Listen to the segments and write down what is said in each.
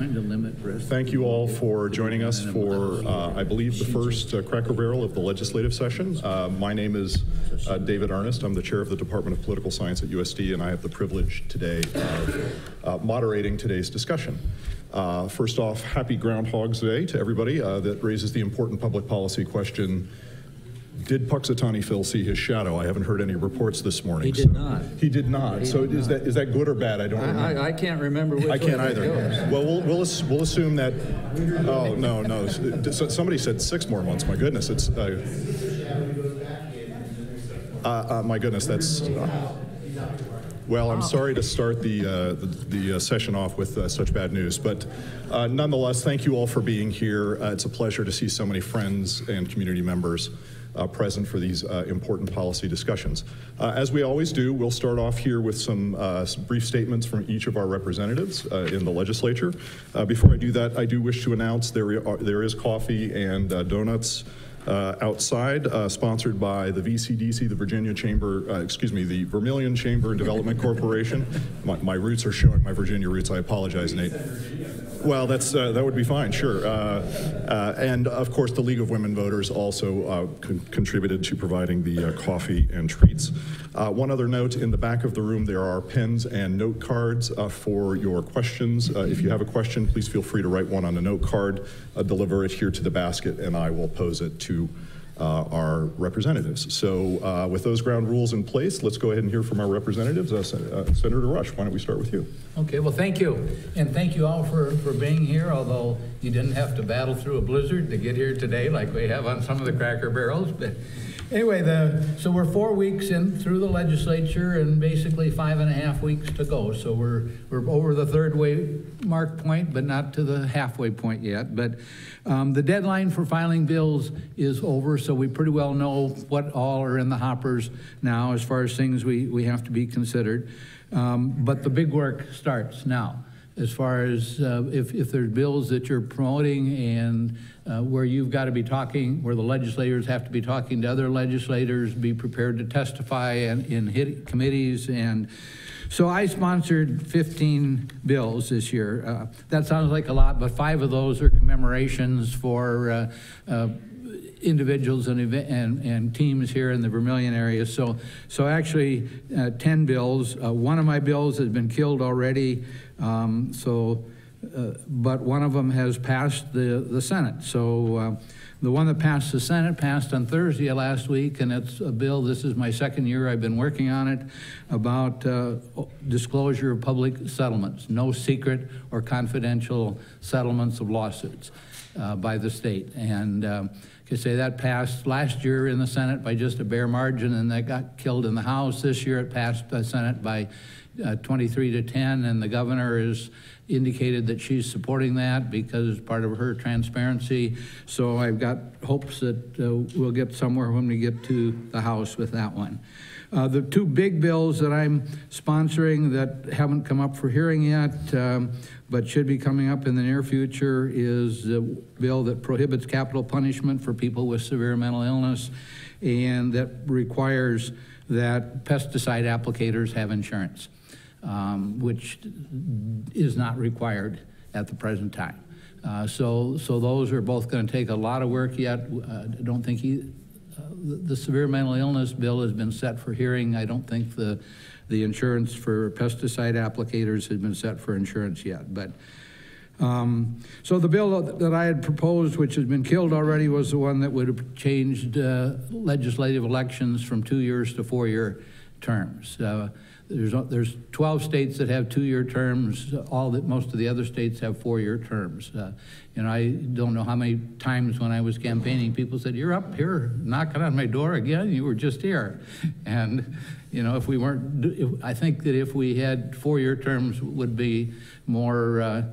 Thank you all for joining us for, I believe, the first Cracker Barrel of the legislative session. My name is David Ernest. I'm the chair of the Department of Political Science at USD, and I have the privilege today of moderating today's discussion. First off, happy Groundhog's Day to everybody. That raises the important public policy question: did Punxsutawney Phil see his shadow? I haven't heard any reports this morning. He did not. He did not. So is that good or bad? I don't remember. I can't remember which I can't way either. Goes. Well, we'll assume that. Oh no. Somebody said 6 more months. My goodness, it's. My goodness, that's. Well, I'm sorry to start the session off with such bad news, but nonetheless, thank you all for being here. It's a pleasure to see so many friends and community members present for these important policy discussions. As we always do, we'll start off here with some brief statements from each of our representatives in the legislature. Before I do that, I do wish to announce there is coffee and donuts outside, sponsored by the VCDC, the the Vermilion Chamber and Development Corporation. My roots are showing, my Virginia roots. I apologize, Nate. Well, that would be fine, sure. And of course, the League of Women Voters also contributed to providing the coffee and treats. One other note: in the back of the room, there are pens and note cards for your questions. If you have a question, please feel free to write one on a note card, deliver it here to the basket, and I will pose it to our representatives. So with those ground rules in place, let's go ahead and hear from our representatives. Senator Rush, why don't we start with you? Okay, well, thank you. And thank you all for being here, although you didn't have to battle through a blizzard to get here today like we have on some of the Cracker Barrels. But anyway, so we're 4 weeks in through the legislature and basically 5.5 weeks to go. So we're over the third way mark point, but not to the halfway point yet. But the deadline for filing bills is over, so we pretty well know what all are in the hoppers now as far as things we have to be considered. But the big work starts now. As far as if there's bills that you're promoting and where you've got to be talking, where the legislators have to be talking to other legislators, be prepared to testify in committees. And so I sponsored 15 bills this year. That sounds like a lot, but 5 of those are commemorations for individuals and teams here in the Vermilion area. So actually 10 bills. One of my bills has been killed already. But one of them has passed the Senate. So the one that passed the Senate passed on Thursday of last week, and it's a bill, this is my second year I've been working on it, about disclosure of public settlements, no secret or confidential settlements of lawsuits by the state. And I say that passed last year in the Senate by just a bare margin, and that got killed in the House. This year it passed the Senate by 23-10, and the governor has indicated that she's supporting that because it's part of her transparency. So I've got hopes that we'll get somewhere when we get to the House with that one. The 2 big bills that I'm sponsoring that haven't come up for hearing yet, but should be coming up in the near future, is a bill that prohibits capital punishment for people with severe mental illness, and that requires that pesticide applicators have insurance, which is not required at the present time. So those are both going to take a lot of work yet. I don't think the severe mental illness bill has been set for hearing. I don't think the insurance for pesticide applicators has been set for insurance yet. But so the bill that I had proposed, which has been killed already, was the one that would have changed legislative elections from 2 years to 4-year terms. There's 12 states that have 2-year terms. Most of the other states have 4-year terms. I don't know how many times when I was campaigning, people said, "You're up here knocking on my door again. You were just here." And if we weren't, I think that if we had 4-year terms, would be more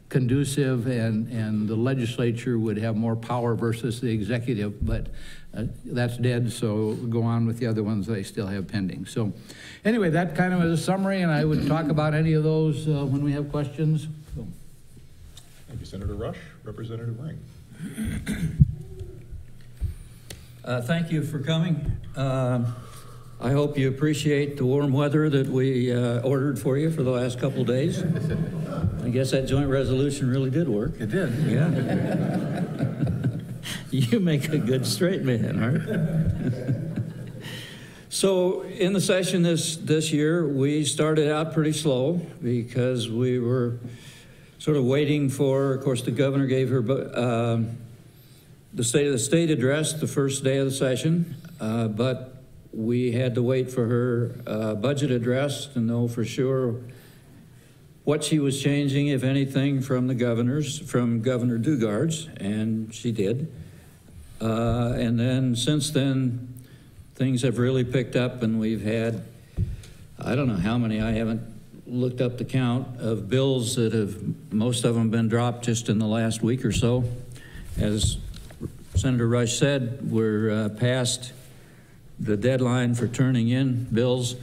conducive, and the legislature would have more power versus the executive. But that's dead, so we'll go on with the other ones that I still have pending. So anyway, that kind of is a summary, and I would talk about any of those when we have questions. So. Thank you, Senator Rush. Representative Ring. Thank you for coming. I hope you appreciate the warm weather that we ordered for you for the last couple days. I guess that joint resolution really did work. It did. Yeah. You make a good straight man, Art. So in the session this year, we started out pretty slow because we were sort of waiting for, of course, the governor gave her the State of the State address the first day of the session, but we had to wait for her budget address to know for sure what she was changing, if anything, from Governor Dugard's, and she did. And then since then, things have really picked up, and we've had, I don't know how many, I haven't looked up the count of bills that have, most of them been dropped just in the last week or so. As Senator Rush said, we're past the deadline for turning in bills.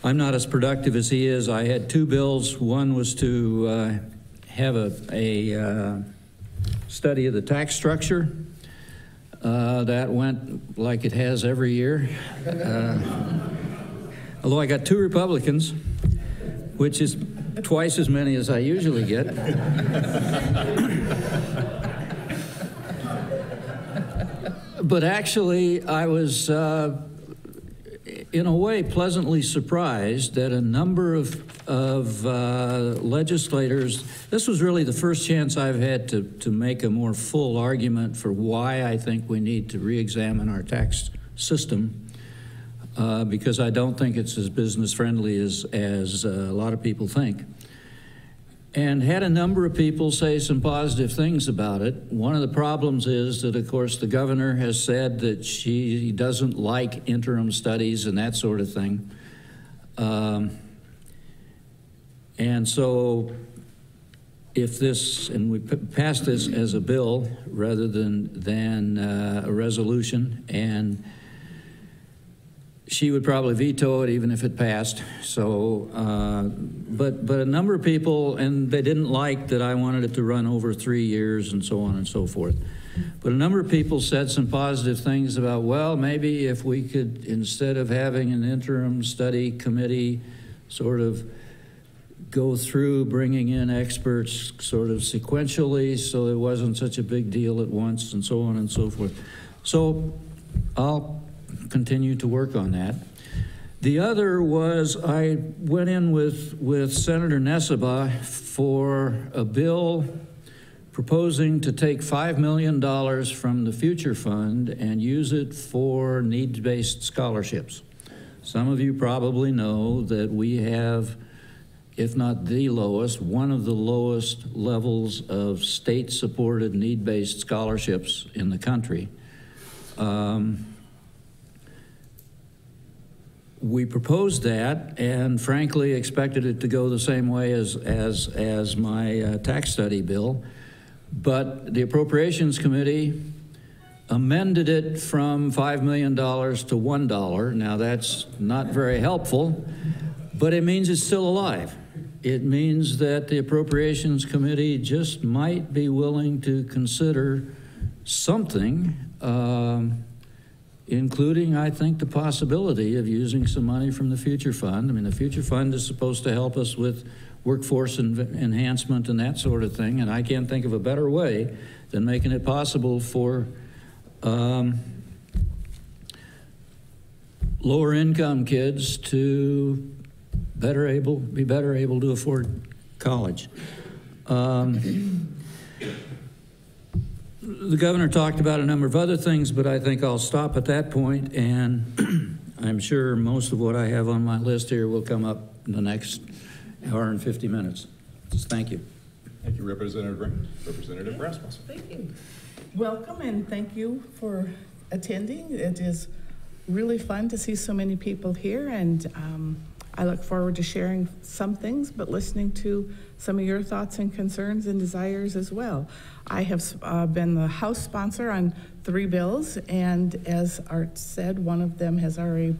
I'm not as productive as he is. I had 2 bills. One was to have a study of the tax structure. That went like it has every year. Although I got 2 Republicans, which is twice as many as I usually get. But actually, I was, in a way, pleasantly surprised that a number of legislators, this was really the first chance I've had to make a more full argument for why I think we need to re-examine our tax system, because I don't think it's as business-friendly as a lot of people think. And had a number of people say some positive things about it. One of the problems is that, of course, the governor has said that she doesn't like interim studies and that sort of thing. And so if this, and we passed this as a bill rather than a resolution, and she would probably veto it even if it passed. So, but a number of people, and they didn't like that I wanted it to run over 3 years and so on and so forth. But a number of people said some positive things about, well, maybe if we could, instead of having an interim study committee, sort of go through bringing in experts sort of sequentially so it wasn't such a big deal at once and so on and so forth. So I'll continue to work on that. The other was I went in with Senator Nessebar for a bill proposing to take $5 million from the Future Fund and use it for needs-based scholarships. Some of you probably know that we have, if not the lowest, one of the lowest levels of state-supported need-based scholarships in the country. We proposed that and frankly expected it to go the same way as my tax study bill, but the Appropriations Committee amended it from $5 million to $1. Now that's not very helpful, but it means it's still alive. It means that the Appropriations Committee just might be willing to consider something, including, I think, the possibility of using some money from the Future Fund. I mean, the Future Fund is supposed to help us with workforce enhancement and that sort of thing, and I can't think of a better way than making it possible for lower income kids to be better able to afford college. The governor talked about a number of other things, but I think I'll stop at that point, and I'm sure most of what I have on my list here will come up in the next hour and 50 minutes. Just thank you. Thank you, Representative Rasmussen. Thank you. Welcome, and thank you for attending. It is really fun to see so many people here, and I look forward to sharing some things, but listening to some of your thoughts and concerns and desires as well. I have been the House sponsor on 3 bills, and as Art said, one of them has already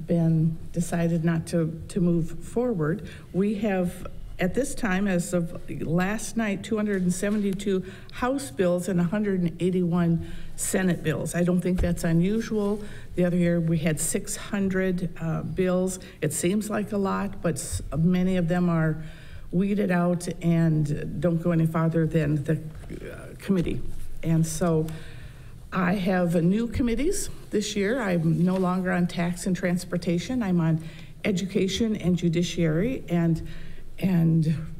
been decided not to move forward. We have at this time, as of last night, 272 House bills and 181 Senate bills. I don't think that's unusual. The other year we had 600 bills. It seems like a lot, but many of them are weeded out and don't go any farther than the committee. And so I have new committees this year. I'm no longer on tax and transportation. I'm on education and judiciary, and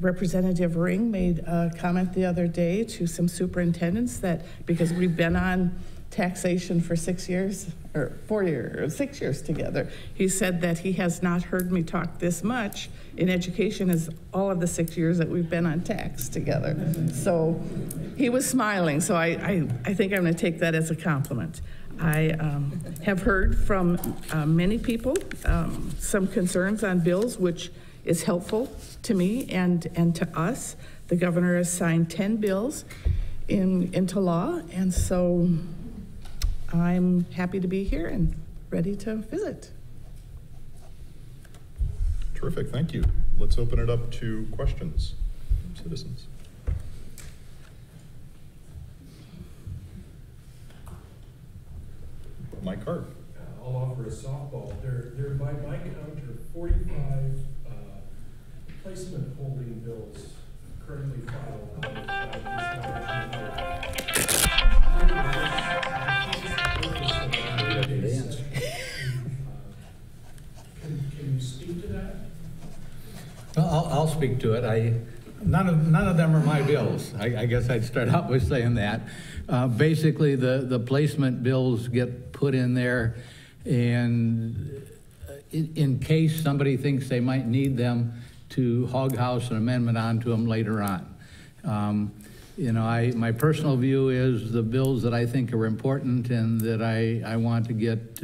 Representative Ring made a comment the other day to some superintendents that because we've been on taxation for 6 years, or 4 years, or 6 years together, he said that he has not heard me talk this much in education as all of the 6 years that we've been on tax together. So he was smiling, so I think I'm gonna take that as a compliment. I have heard from many people some concerns on bills, which is helpful to me and to us. The governor has signed 10 bills into law, and so I'm happy to be here and ready to visit. Terrific, thank you. Let's open it up to questions from citizens. Mike Hart. I'll offer a softball. There by my count are 45 placement holding bills currently filed. Can you speak to that? I'll speak to it. None of them are my bills. I guess I'd start out with saying that. Basically, the placement bills get put in there, and in case somebody thinks they might need them, to hog house an amendment onto them later on. You know, my personal view is the bills that I think are important and that I want to get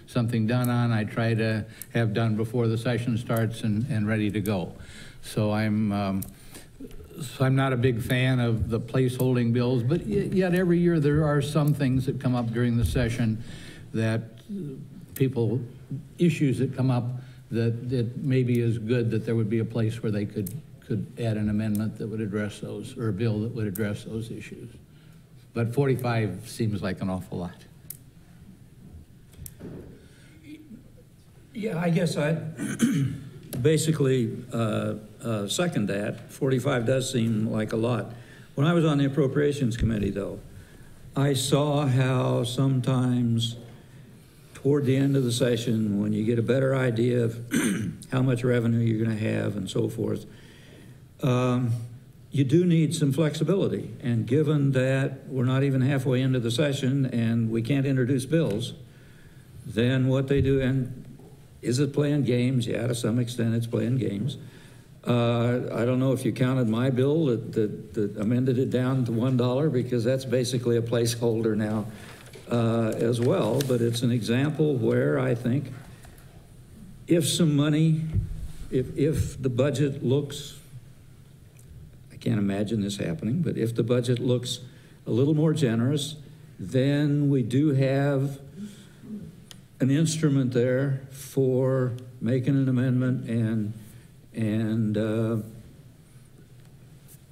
something done on, I try to have done before the session starts and ready to go. So I'm not a big fan of the placeholding bills, but yet every year there are some things that come up during the session that issues that come up that maybe is good that there would be a place where they could add an amendment that would address those, or a bill that would address those issues. But 45 seems like an awful lot. Yeah, I guess I'd basically second that. 45 does seem like a lot. When I was on the Appropriations Committee, though, I saw how sometimes toward the end of the session, when you get a better idea of how much revenue you're going to have and so forth, you do need some flexibility. And given that we're not even halfway into the session and we can't introduce bills, then what they do, and is it playing games? Yeah, to some extent it's playing games. I don't know if you counted my bill that amended it down to $1, because that's basically a placeholder now as well. But it's an example where I think if some money, if the budget looks, I can't imagine this happening, but if the budget looks a little more generous, then we do have an instrument there for making an amendment and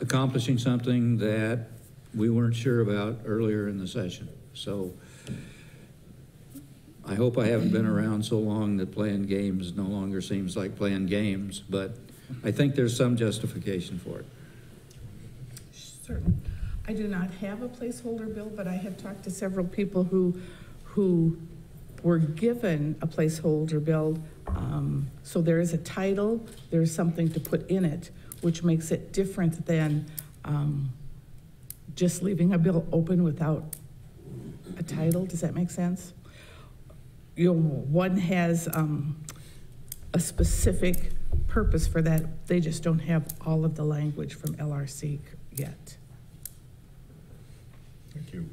accomplishing something that we weren't sure about earlier in the session. So I hope I haven't been around so long that playing games no longer seems like playing games, but I think there's some justification for it. Certainly. I do not have a placeholder bill, but I have talked to several people who were given a placeholder bill. So there is a title, there's something to put in it, which makes it different than just leaving a bill open without a title. Does that make sense? You know, one has a specific purpose for that. They just don't have all of the language from LRC yet. Thank you.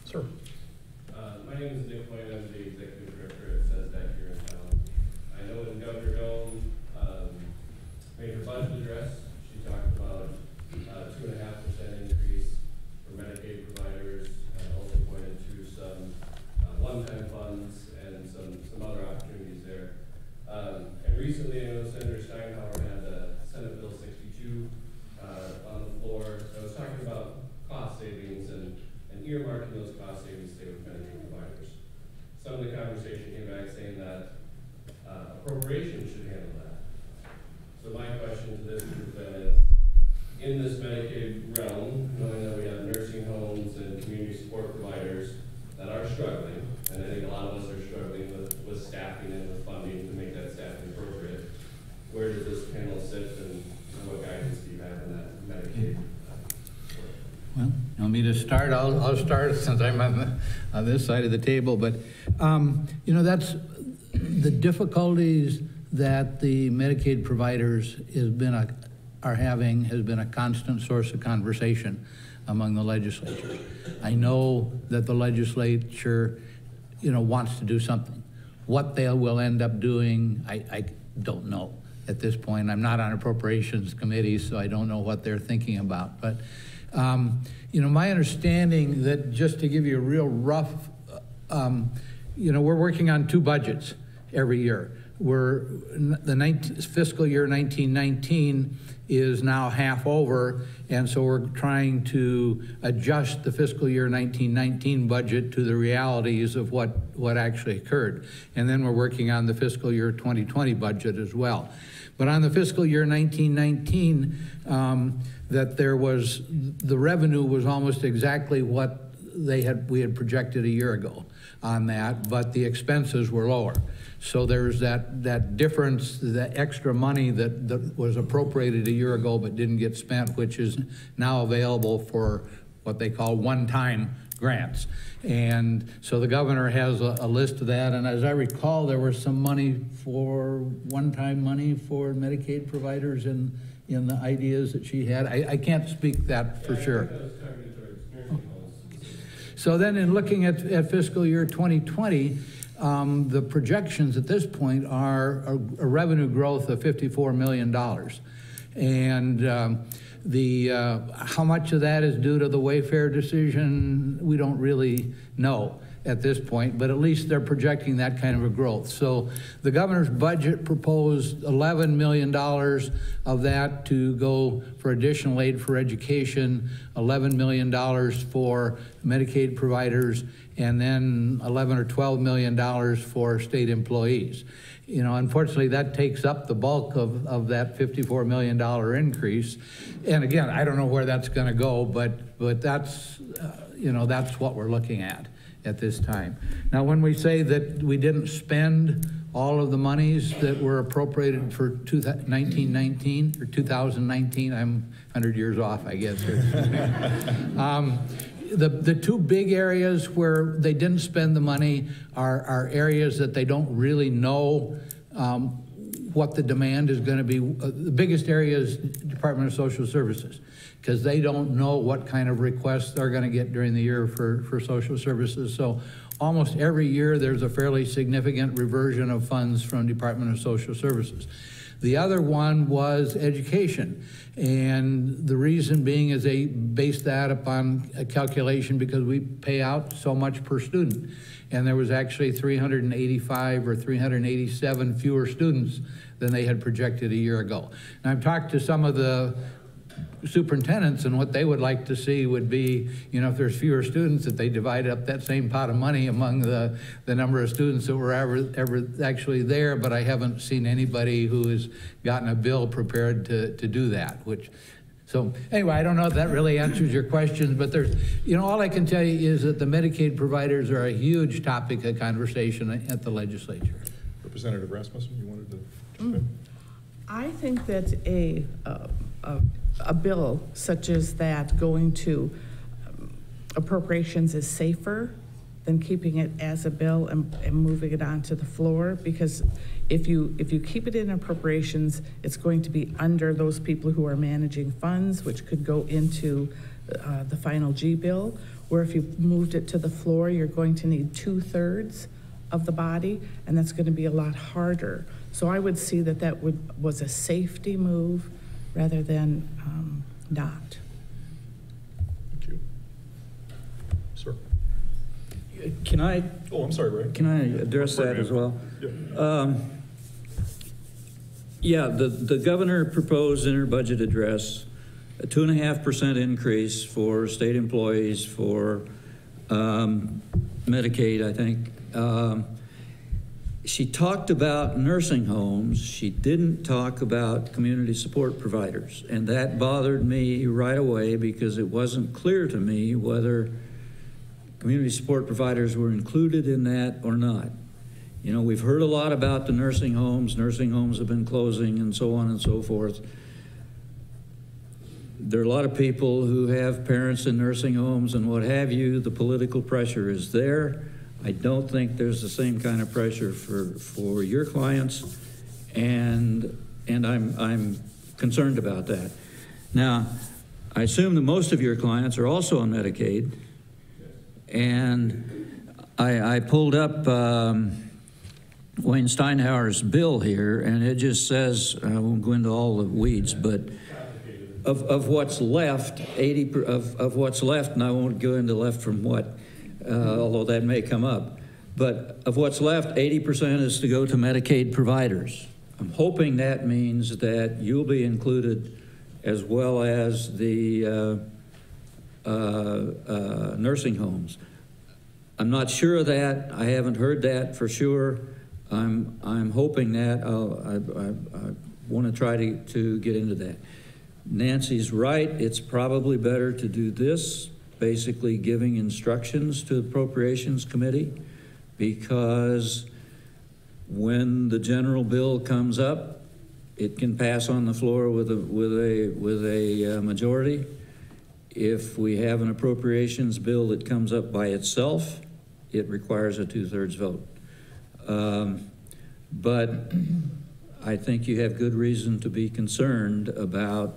Sir. My name is Nick White. I'm the executive director at SESDAC here in town. I know in Governor Doan made her budget address. She talked about 2.5% increase for Medicaid providers, and also pointed to some one-time funds and some other opportunities there. And recently, I know Senator Steinhauer had a Senate bill this Medicaid realm, knowing that we have nursing homes and community support providers that are struggling, and I think a lot of us are struggling with staffing and with funding to make that staffing appropriate, where does this panel sit, and what guidance do you have in that Medicaid? Well, you want me to start? I'll start since I'm on this side of the table. But, you know, that's the difficulties that the Medicaid providers are having has been a constant source of conversation among the legislature. I know that the legislature, you know, wants to do something. What they will end up doing, I don't know at this point. I'm not on appropriations committee, so I don't know what they're thinking about. But you know, my understanding that, just to give you a real rough, you know, we're working on 2 budgets every year. The fiscal year 1919 is now half over, and so we're trying to adjust the fiscal year 1919 budget to the realities of what actually occurred. And then we're working on the fiscal year 2020 budget as well. But on the fiscal year 1919, that the revenue was almost exactly what we had projected a year ago on that, but the expenses were lower. So there's that difference, the extra money that was appropriated a year ago but didn't get spent, which is now available for what they call one-time grants. And so the governor has a list of that, and as I recall, there was some money for one-time money for Medicaid providers in the ideas that she had. I can't speak that for sure. So then in looking at fiscal year 2020, the projections at this point are a revenue growth of $54 million. And how much of that is due to the Wayfair decision, we don't really know at this point, but at least they're projecting that kind of a growth. So the governor's budget proposed $11 million of that to go for additional aid for education, $11 million for Medicaid providers, and then $11 or $12 million for state employees. You know, unfortunately, that takes up the bulk of that $54 million increase. And again, I don't know where that's going to go, but that's, you know, that's what we're looking at this time. Now, when we say that we didn't spend all of the monies that were appropriated for 1919 or 2019, I'm 100 years off, I guess. The 2 big areas where they didn't spend the money are areas that they don't really know what the demand is going to be. The biggest area is Department of Social Services, because they don't know what kind of requests they're going to get during the year for social services. So almost every year there's a fairly significant reversion of funds from Department of Social Services. The other one was education. And the reason being is they based that upon a calculation because we pay out so much per student. And there was actually 385 or 387 fewer students than they had projected a year ago. And I've talked to some of the superintendents, and what they would like to see would be, you know, if there's fewer students, that they divide up that same pot of money among the number of students that were ever actually there. But I haven't seen anybody who has gotten a bill prepared to do that, so anyway, I don't know if that really answers your questions, but there's, you know, all I can tell you is that the Medicaid providers are a huge topic of conversation at the legislature. Representative Rasmussen, you wanted to jump in? I think that a bill such as that going to appropriations is safer than keeping it as a bill and moving it onto the floor, because if you keep it in appropriations, it's going to be under those people who are managing funds, which could go into the final G bill, where if you moved it to the floor, you're going to need 2/3 of the body, and that's going to be a lot harder. So I would see that was a safety move rather than not. Thank you. Sir. Can I? Oh, I'm sorry, Ray. Can I address that as well? Yeah. Yeah, the governor proposed in her budget address a 2.5% increase for state employees for Medicaid, I think. she talked about nursing homes. She didn't talk about community support providers. And that bothered me right away because it wasn't clear to me whether community support providers were included in that or not. You know, we've heard a lot about the nursing homes. Nursing homes have been closing and so on and so forth. There are a lot of people who have parents in nursing homes and what have you. The political pressure is there. I don't think there's the same kind of pressure for your clients, and I'm concerned about that. Now, I assume that most of your clients are also on Medicaid, and I pulled up Wayne Steinhauer's bill here, and it just says, I won't go into all the weeds, but of what's left, of what's left, and I won't go into left from what, although that may come up. But of what's left, 80% is to go to Medicaid providers. I'm hoping that means that you'll be included as well as the nursing homes. I'm not sure of that. I haven't heard that for sure. I'm hoping that. I want to try to get into that. Nancy's right. It's probably better to do this, basically giving instructions to the Appropriations Committee, because when the general bill comes up, it can pass on the floor with a majority. If we have an appropriations bill that comes up by itself, it requires a 2/3 vote. But I think you have good reason to be concerned about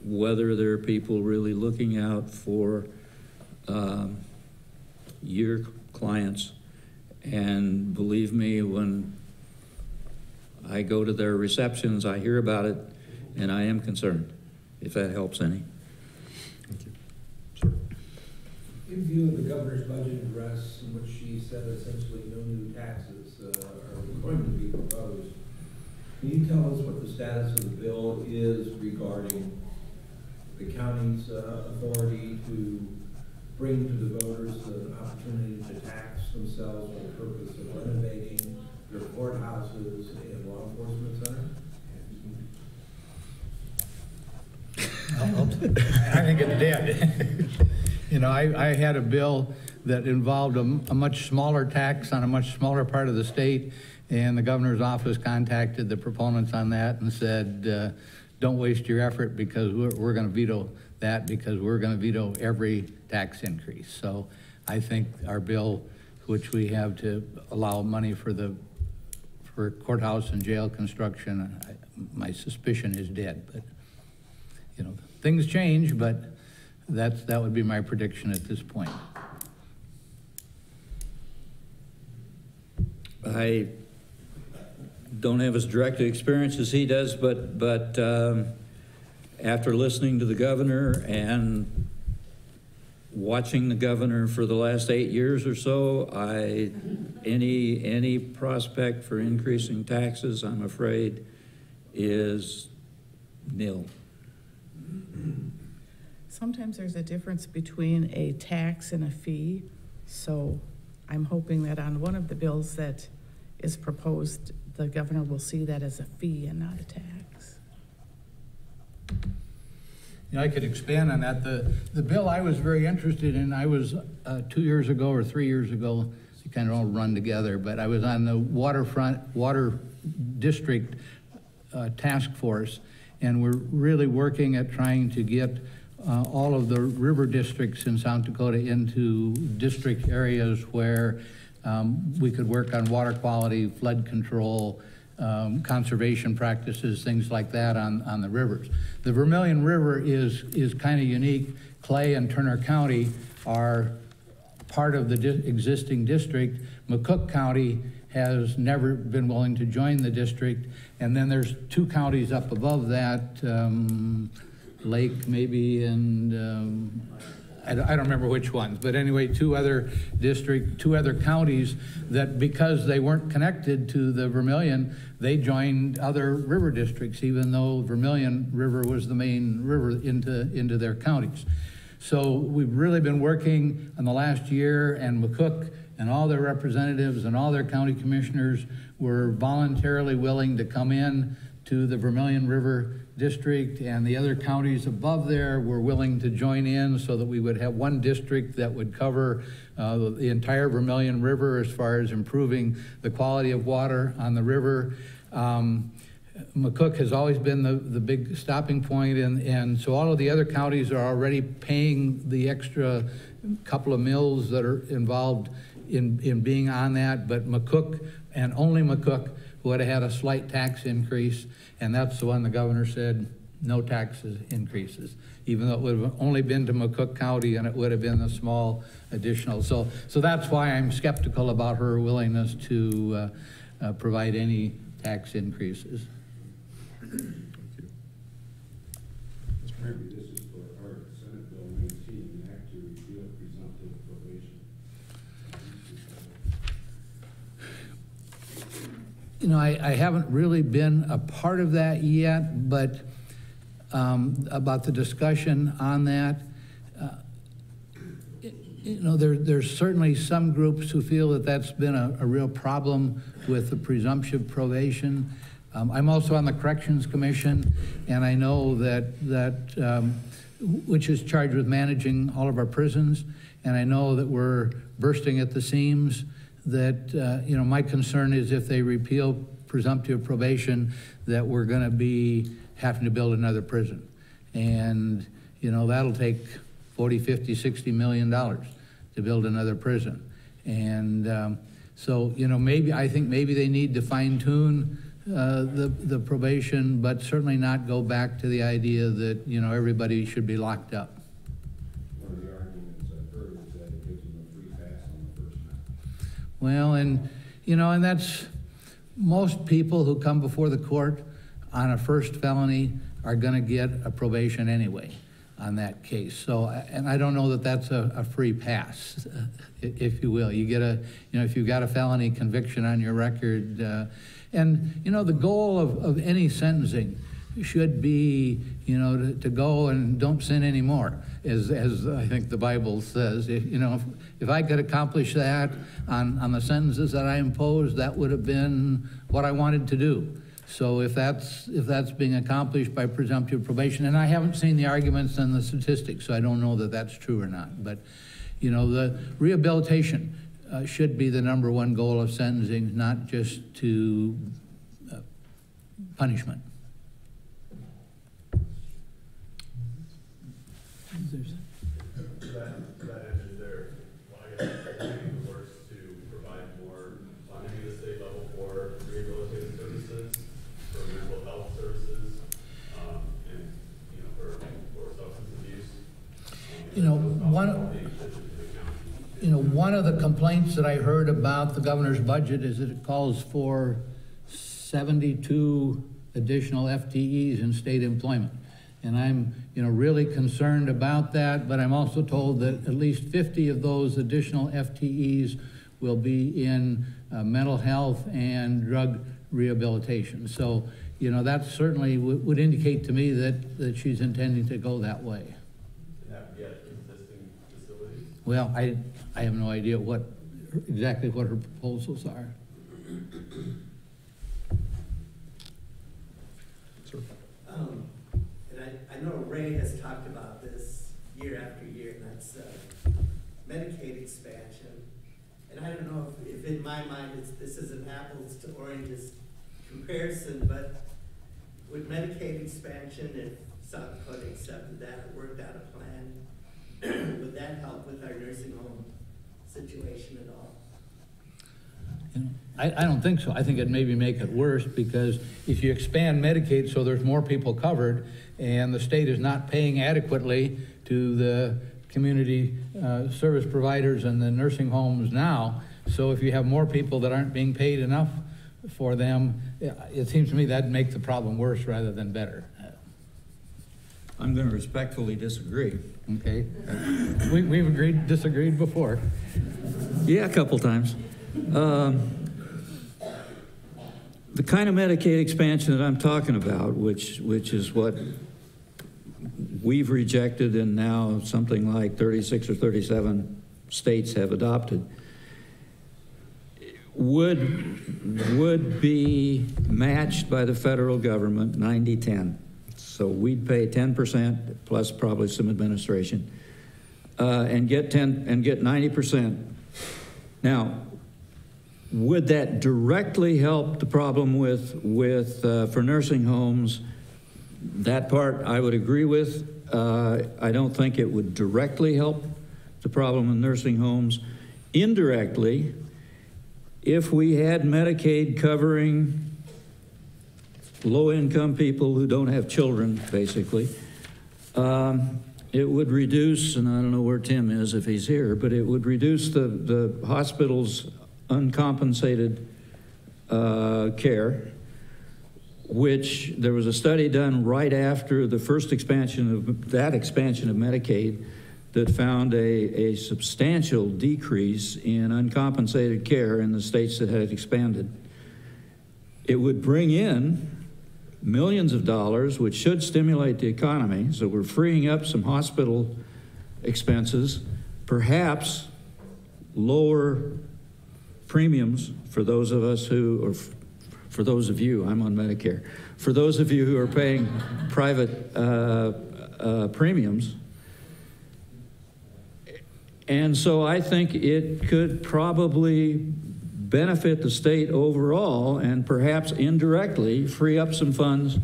whether there are people really looking out for your clients. And believe me, when I go to their receptions, I hear about it, and I am concerned, if that helps any. Thank you. Sir. In view of the governor's budget address, in which she said essentially no new taxes are going to be proposed, can you tell us what the status of the bill is regarding the county's authority to bring to the voters the opportunity to tax themselves for the purpose of renovating their courthouses and law enforcement centers? I think it's dead. You know, I had a bill that involved a much smaller tax on a much smaller part of the state, and the governor's office contacted the proponents on that and said, don't waste your effort, because we're going to veto that, because we're going to veto every tax increase. So I think our bill, which we have to allow money for courthouse and jail construction, my suspicion is dead. But you know, things change, but that would be my prediction at this point. I don't have as direct experience as he does, but after listening to the governor and watching the governor for the last 8 years or so, any prospect for increasing taxes, I'm afraid, is nil. Sometimes there's a difference between a tax and a fee, so I'm hoping that on one of the bills that is proposed, the governor will see that as a fee and not a tax. You know, I could expand on that. The bill I was very interested in, I was 2 years ago or 3 years ago, you kind of all run together, but I was on the water district task force, and we're really working at trying to get all of the river districts in South Dakota into district areas where we could work on water quality, flood control, conservation practices, things like that on the rivers. The Vermilion River is kind of unique. Clay and Turner County are part of the existing district. McCook County has never been willing to join the district. And then there's 2 counties up above that, Lake maybe, and I don't remember which ones, but anyway, 2 other counties that, because they weren't connected to the Vermilion, they joined other river districts, even though Vermilion River was the main river into their counties. So we've really been working in the last year, and McCook and all their representatives and all their county commissioners were voluntarily willing to come in to the Vermilion River District, and the other counties above there were willing to join in so that we would have one district that would cover the entire Vermilion River as far as improving the quality of water on the river. McCook has always been the big stopping point, and so all of the other counties are already paying the extra couple of mills that are involved in being on that, but McCook and only McCook would have had a slight tax increase, and that's the one the governor said no taxes increases, even though it would have only been to McCook County and it would have been a small additional. So that's why I'm skeptical about her willingness to provide any tax increases. Maybe this is for our Senate Bill 19, Act to repeal presumptive probation. You know, I haven't really been a part of that yet, but about the discussion on that, you know, there's certainly some groups who feel that that's been a real problem with the presumptive probation. I'm also on the Corrections Commission, and I know that which is charged with managing all of our prisons, and I know that we're bursting at the seams. That you know, my concern is if they repeal presumptive probation, that we're going to be having to build another prison, and you know, that'll take 40, 50, 60 million dollars to build another prison, and so you know, I think maybe they need to fine-tune the probation, but certainly not go back to the idea that, you know, everybody should be locked up. One of the arguments I've heard is that it gives them a free pass on the first night. Well, and, you know, and that's, most people who come before the court on a first felony are gonna get a probation anyway on that case. So, and I don't know that that's a free pass, if you will. You get you know, if you've got a felony conviction on your record, and, you know, the goal of any sentencing should be, you know, to go and don't sin anymore, as I think the Bible says. You know, if I could accomplish that on the sentences that I imposed, that would have been what I wanted to do. So if that's being accomplished by presumptive probation, and I haven't seen the arguments and the statistics, so I don't know that that's true or not, but, you know, the rehabilitation should be the #1 goal of sentencing, not just to punishment. That ended there. Well, I guess it works to provide more funding at the state level for rehabilitative services, for mental health services, and, you know, for substance abuse. You know, one of the complaints that I heard about the governor's budget is that it calls for 72 additional FTEs in state employment. And I'm, you know, really concerned about that, but I'm also told that at least 50 of those additional FTEs will be in mental health and drug rehabilitation. So, you know, that certainly would indicate to me that she's intending to go that way. Have yet existing facilities? Well, I have no idea exactly what her proposals are. And I know Ray has talked about this year after year, and that's Medicaid expansion. And I don't know if in my mind this is an apples to oranges comparison, but with Medicaid expansion, if South Dakota accepted that or worked out a plan, would that help with our nursing home situation at all? I don't think so. I think it'd maybe make it worse, because if you expand Medicaid so there's more people covered and the state is not paying adequately to the community service providers and the nursing homes now, so if you have more people that aren't being paid enough for them, it seems to me that'd make the problem worse rather than better. I'm going to respectfully disagree. Okay? We've disagreed before. Yeah, a couple times. The kind of Medicaid expansion that I'm talking about, which is what we've rejected and now something like 36 or 37 states have adopted, would be matched by the federal government 90-10. So we'd pay 10% plus probably some administration, and get 90%. Now, would that directly help the problem for nursing homes? That part I would agree with. I don't think it would directly help the problem in nursing homes. Indirectly, if we had Medicaid covering low-income people who don't have children, basically, it would reduce, and I don't know where Tim is if he's here, but it would reduce the hospital's uncompensated care, which there was a study done right after the first expansion of Medicaid that found a substantial decrease in uncompensated care in the states that had expanded. It would bring in millions of dollars, which should stimulate the economy. So we're freeing up some hospital expenses, perhaps lower premiums for those of us who, or for those of you, I'm on Medicare, for those of you who are paying private premiums. And so I think it could probably benefit the state overall and perhaps indirectly free up some funds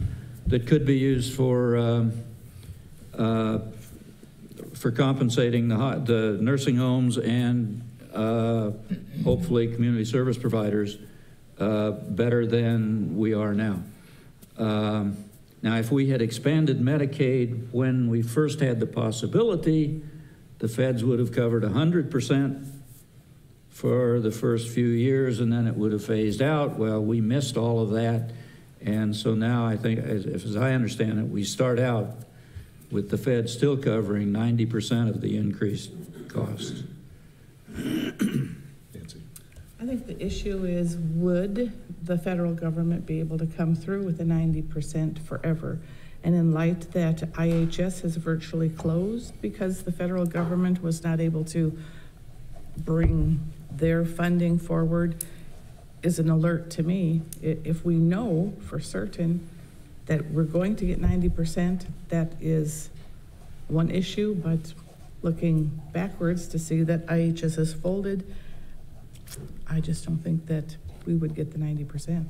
that could be used for compensating the nursing homes and hopefully community service providers better than we are now. Now, if we had expanded Medicaid when we first had the possibility, the feds would have covered 100% for the first few years, and then it would have phased out. Well, we missed all of that, and so now I think, as I understand it, we start out with the feds still covering 90% of the increased costs. Nancy. I think the issue is, would the federal government be able to come through with the 90% forever? And in light that IHS has virtually closed because the federal government was not able to bring their funding forward, is an alert to me. If we know for certain that we're going to get 90%, that is one issue, but looking backwards to see that IHS has folded, I just don't think that we would get the 90%.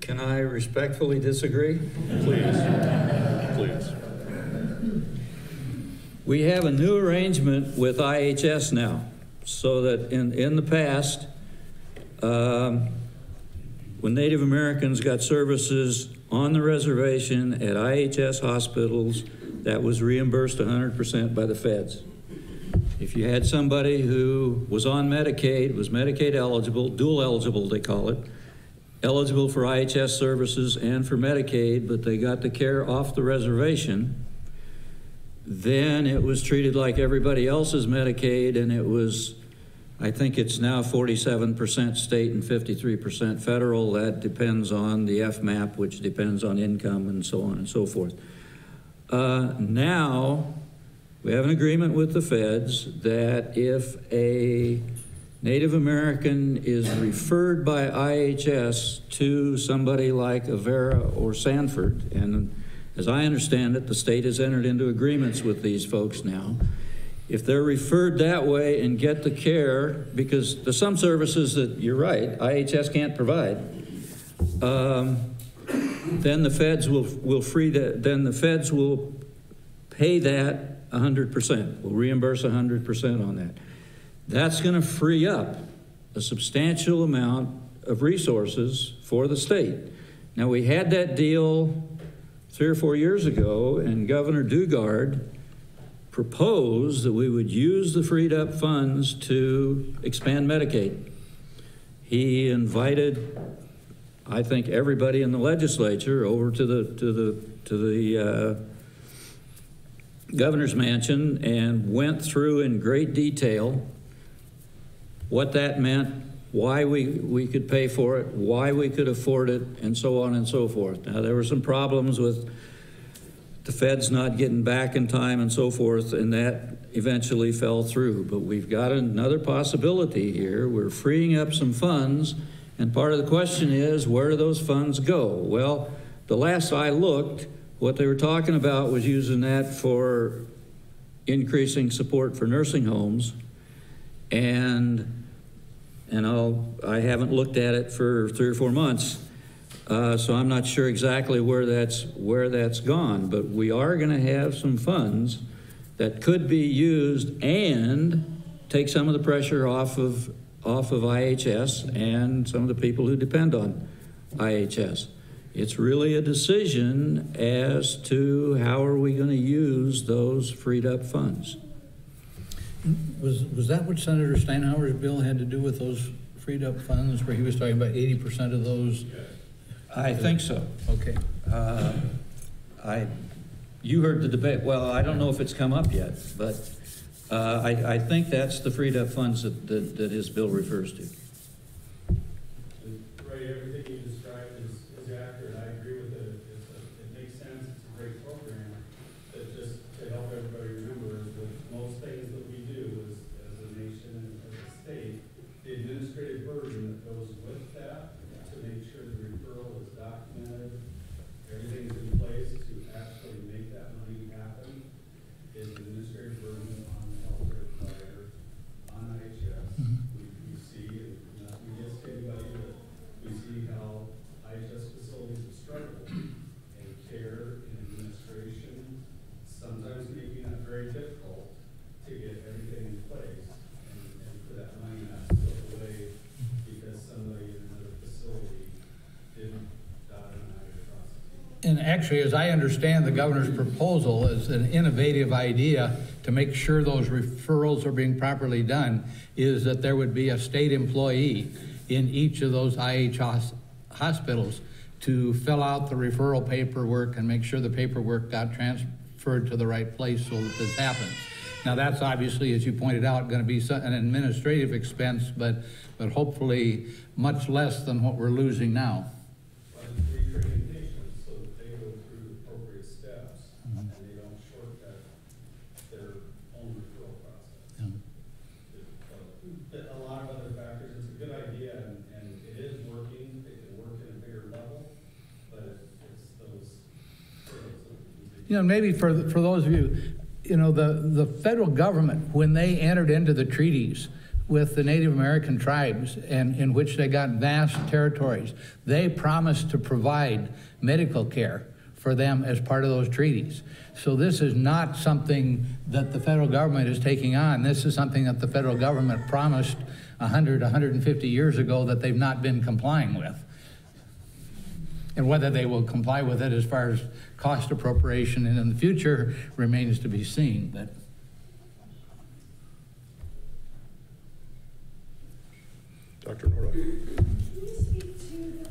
Can I respectfully disagree? Please, please. We have a new arrangement with IHS now, so that in the past, when Native Americans got services on the reservation at IHS hospitals, that was reimbursed 100% by the feds. If you had somebody who was on Medicaid, was Medicaid eligible, dual eligible they call it, eligible for IHS services and for Medicaid, but they got the care off the reservation, then it was treated like everybody else's Medicaid, and it was, I think it's now 47% state and 53% federal. That depends on the FMAP, which depends on income and so on and so forth. Now, we have an agreement with the feds that if a Native American is referred by IHS to somebody like Avera or Sanford, and as I understand it, the state has entered into agreements with these folks now. If they're referred that way and get the care, because there's some services that, you're right, IHS can't provide, then the feds will free that, then the feds will pay that 100%, will reimburse 100% on that. That's going to free up a substantial amount of resources for the state. Now, we had that deal 3 or 4 years ago, and Governor Dugard proposed that we would use the freed up funds to expand Medicaid. He invited, I think, everybody in the legislature over to the governor's mansion and went through in great detail what that meant, why we could pay for it, why we could afford it, and so on and so forth. Now, there were some problems with the Fed's not getting back in time and so forth, and that eventually fell through. But we've got another possibility here. We're freeing up some funds, and part of the question is, where do those funds go? Well, the last I looked, what they were talking about was using that for increasing support for nursing homes, and I haven't looked at it for 3 or 4 months, so I'm not sure exactly where that's gone. But we are going to have some funds that could be used and take some of the pressure off of IHS and some of the people who depend on IHS. It's really a decision as to how are we going to use those freed up funds. Was that what Senator Steinhauer's bill had to do with those freed up funds, where he was talking about 80% of those? I think so. Okay. You heard the debate. Well, I don't know if it's come up yet, but I think that's the freed up funds that his bill refers to. Ray, everything you described is accurate. I agree with it. It makes sense. It's a great program. But just to help everybody remember, is that most things that we do as a nation and as a state, the administrative burden that goes with that to make sure the referral is documented, everything's in place to actually make that money happen, is an administrative burden on the healthcare provider, on IHS. We see, and nothing against anybody, but we see how IHS facilities have struggled in care and administration, sometimes making it very difficult to get everything in place and for that money not to slip away because somebody in another facility didn't dot an I or cross a T. And actually, as I understand, the governor's proposal is an innovative idea to make sure those referrals are being properly done, is that there would be a state employee in each of those IHS hospitals to fill out the referral paperwork and make sure the paperwork got transferred to the right place so that this happens. Now, that's obviously, as you pointed out, going to be an administrative expense, but hopefully much less than what we're losing now. But it's retraining patients so that they go through the appropriate steps and they don't shortcut their own referral process. A lot of other factors, it's a good idea and it is working. It can work at a bigger level, but it's those hurdles that we You know, maybe for those of you, you know, the federal government, when they entered into the treaties with the Native American tribes, and in which they got vast territories, they promised to provide medical care for them as part of those treaties. So this is not something that the federal government is taking on. This is something that the federal government promised 100, 150 years ago that they've not been complying with. And whether they will comply with it as far as cost appropriation and in the future remains to be seen. But Dr. Nora. Can you speak to the,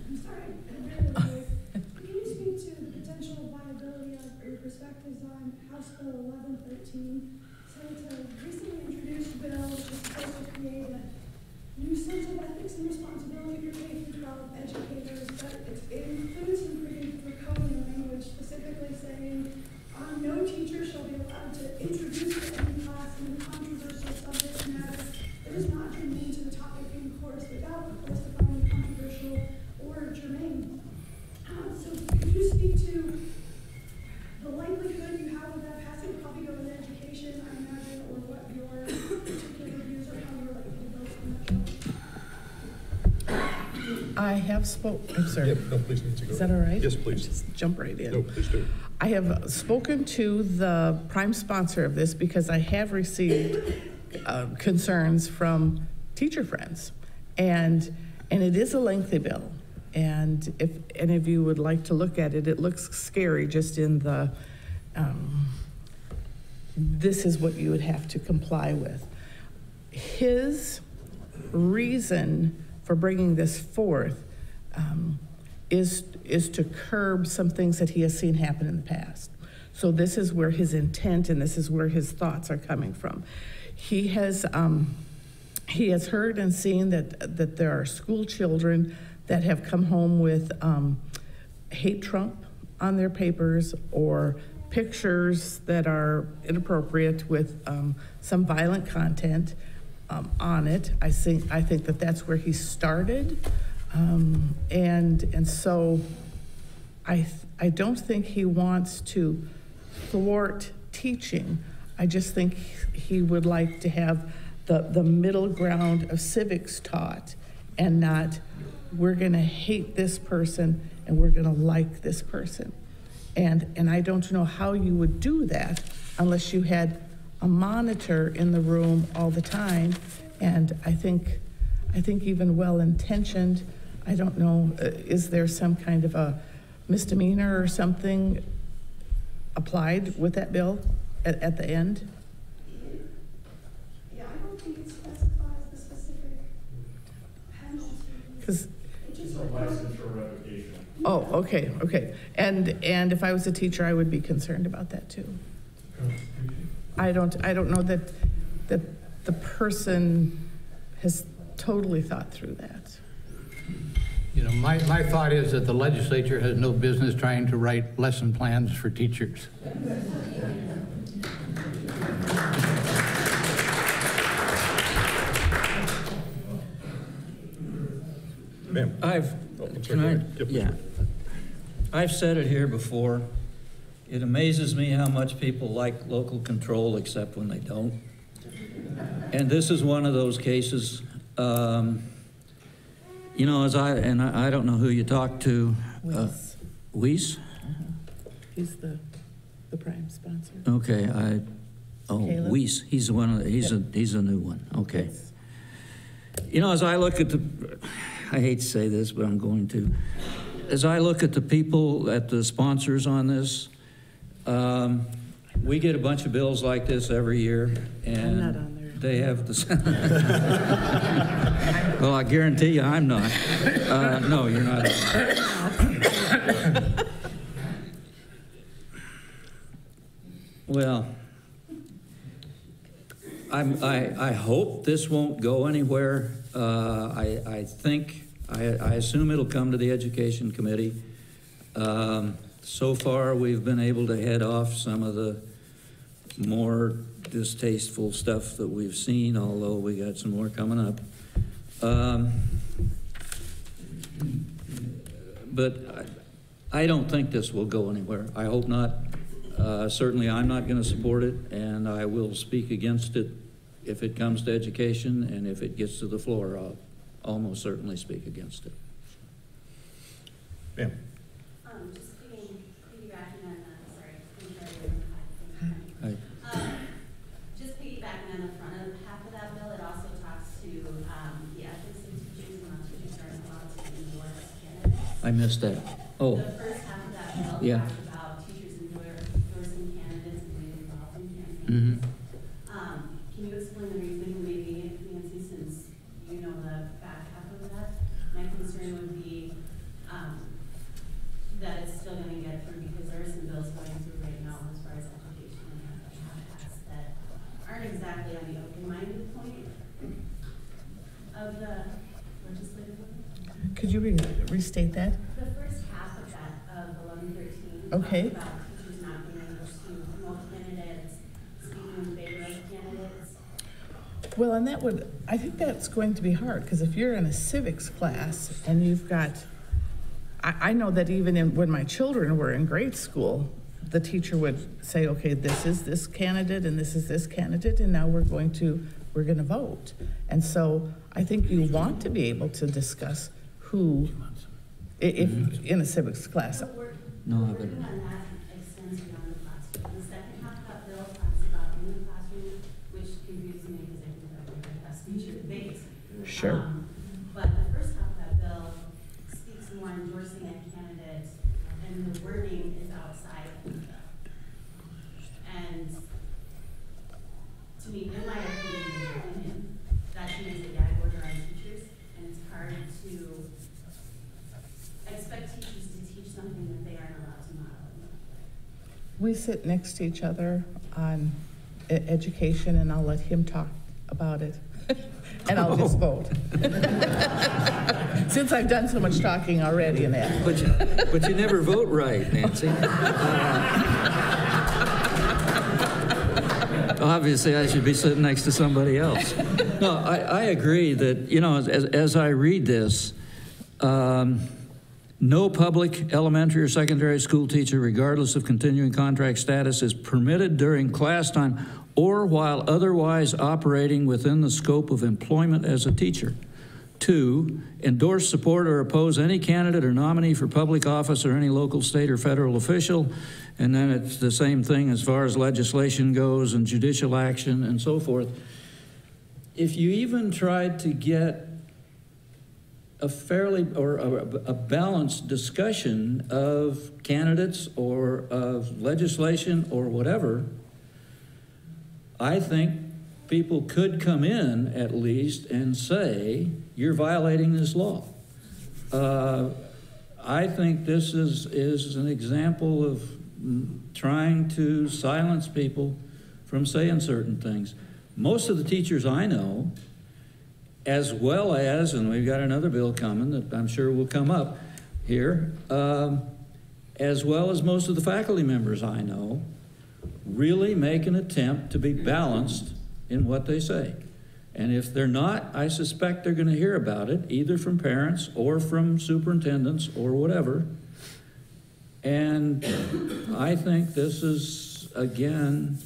I'm sorry, I'm really late. Can you speak to the potential viability of or perspectives on House Bill 1113? So it's a recently introduced bill which is supposed to create a new sense of ethics and responsibility for K-12 educators, but it includes some pretty draconian language, specifically saying no teacher shall be allowed to introduce to any class in controversial subject matter that is not germane to the topic in course without, of course, defining controversial or germane. So could you speak to the likelihood you have of that passing? Probably go with education, I imagine, or what your particular views or how you're likely to vote on that bill? I have I'm sorry. Yeah, no, please, Nancy, go Is that ahead. all right? Yes, please. Just jump right in. No, please do. I have spoken to the prime sponsor of this because I have received concerns from teacher friends, and it is a lengthy bill. And if any of you would like to look at it, it looks scary just in the, this is what you would have to comply with. His reason for bringing this forth is to curb some things that he has seen happen in the past. So this is where his intent and this is where his thoughts are coming from. He has heard and seen that there are school children that have come home with hate Trump on their papers or pictures that are inappropriate with some violent content on it. I think that that's where he started, and so I don't think he wants to thwart teaching. I just think he would like to have the middle ground of civics taught, and not we're going to hate this person and we're going to like this person. And I don't know how you would do that unless you had a monitor in the room all the time. And I think even well-intentioned, I don't know, is there some kind of a misdemeanor or something applied with that bill at the end? Yeah, I don't think it specifies the specific penalty. Because It's a licensure revocation. oh, okay. And if I was a teacher, I would be concerned about that too. I don't know that the person has totally thought through that. You know, my thought is that the legislature has no business trying to write lesson plans for teachers. Ma'am. I've said it here before. It amazes me how much people like local control except when they don't. And this is one of those cases. You know, I don't know who you talked to. Weiss? He's the prime sponsor. Okay, Caleb? Weiss. He's a new one. Okay. Yes. You know, as I look at I hate to say this, but I'm going to. As I look at the people, at the sponsors on this, we get a bunch of bills like this every year, and I'm not on there. they have the. Well, I guarantee you, I'm not. No, you're not. Well, I hope this won't go anywhere. I assume it'll come to the Education Committee. So far, we've been able to head off some of the more distasteful stuff that we've seen, although we got some more coming up. But I don't think this will go anywhere. I hope not. Certainly, I'm not going to support it, and I will speak against it if it comes to education, and if it gets to the floor, I'll almost certainly speak against it. Ma'am. Just piggybacking on just piggybacking on the front of half of that bill, it also talks to the ethics of teachers and how teachers aren't allowed to endorse candidates. I missed that. Oh, The first half of that bill Yeah. talks about teachers endorsing candidates and getting involved in campaigns. mm-hmm. Can you explain the reasoning, maybe, Nancy, since you know the back half of that? My concern would be that it's still going to get through, because there are some bills going through right now as far as education and passed that aren't exactly on the open-minded point of the legislative order. Could you restate that? The first half of that, of 1113, Okay. talks about teachers not being able to promote candidates, speaking in favor of candidates. Well, and I think that's going to be hard, because if you're in a civics class and you've got, I know that even when my children were in grade school, the teacher would say, okay, this is this candidate and this is this candidate, and now we're going to vote. And so I think you want to be able to discuss who, if in a civics class. No, Working on that extends beyond the classroom. The second half of that bill talks about in the classroom, which confuses me because I think that would be the best feature debate. Sure. But the first half of that bill speaks more endorsing a candidate, and the wording is outside of it. And to me, in my opinion, that means a gag order on teachers, and it's hard to expect teachers to teach something that they aren't allowed to model. We sit next to each other on education, and I'll let him talk about it, and I'll just vote. since I've done so much talking already in that. But you never vote right, Nancy. Obviously, I should be sitting next to somebody else. No, I agree that, you know, as I read this, no public elementary or secondary school teacher, regardless of continuing contract status, is permitted during class time or while otherwise operating within the scope of employment as a teacher. 2, endorse, support, or oppose any candidate or nominee for public office or any local, state, or federal official. And then it's the same thing as far as legislation goes and judicial action and so forth. If you even tried to get a fairly or a balanced discussion of candidates or of legislation or whatever, I think people could come in at least and say, you're violating this law. I think this is an example of trying to silence people from saying certain things. Most of the teachers I know, as well as, and we've got another bill coming that I'm sure will come up here, as well as most of the faculty members I know, really make an attempt to be balanced in what they say. And if they're not, I suspect they're going to hear about it, either from parents or from superintendents or whatever. And I think this is, again,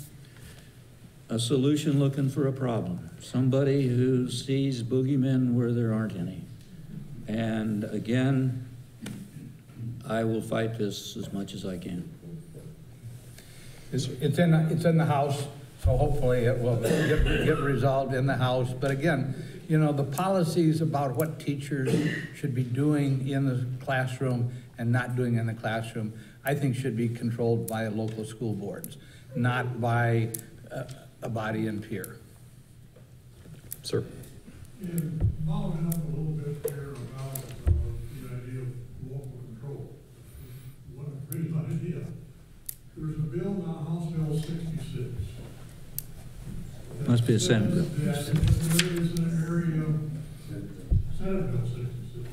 a solution looking for a problem. Somebody who sees boogeymen where there aren't any. And again, I will fight this as much as I can. It's in the House, so hopefully it will get resolved in the House. But again, you know, the policies about what teachers should be doing in the classroom and not doing in the classroom, I think should be controlled by local school boards, not by a body and peer. Sir. And following up a little bit there about the idea of local control. What a great idea. There's a bill now, House Bill 66. Must be a Senate bill. That there is an area, Senate Bill 66,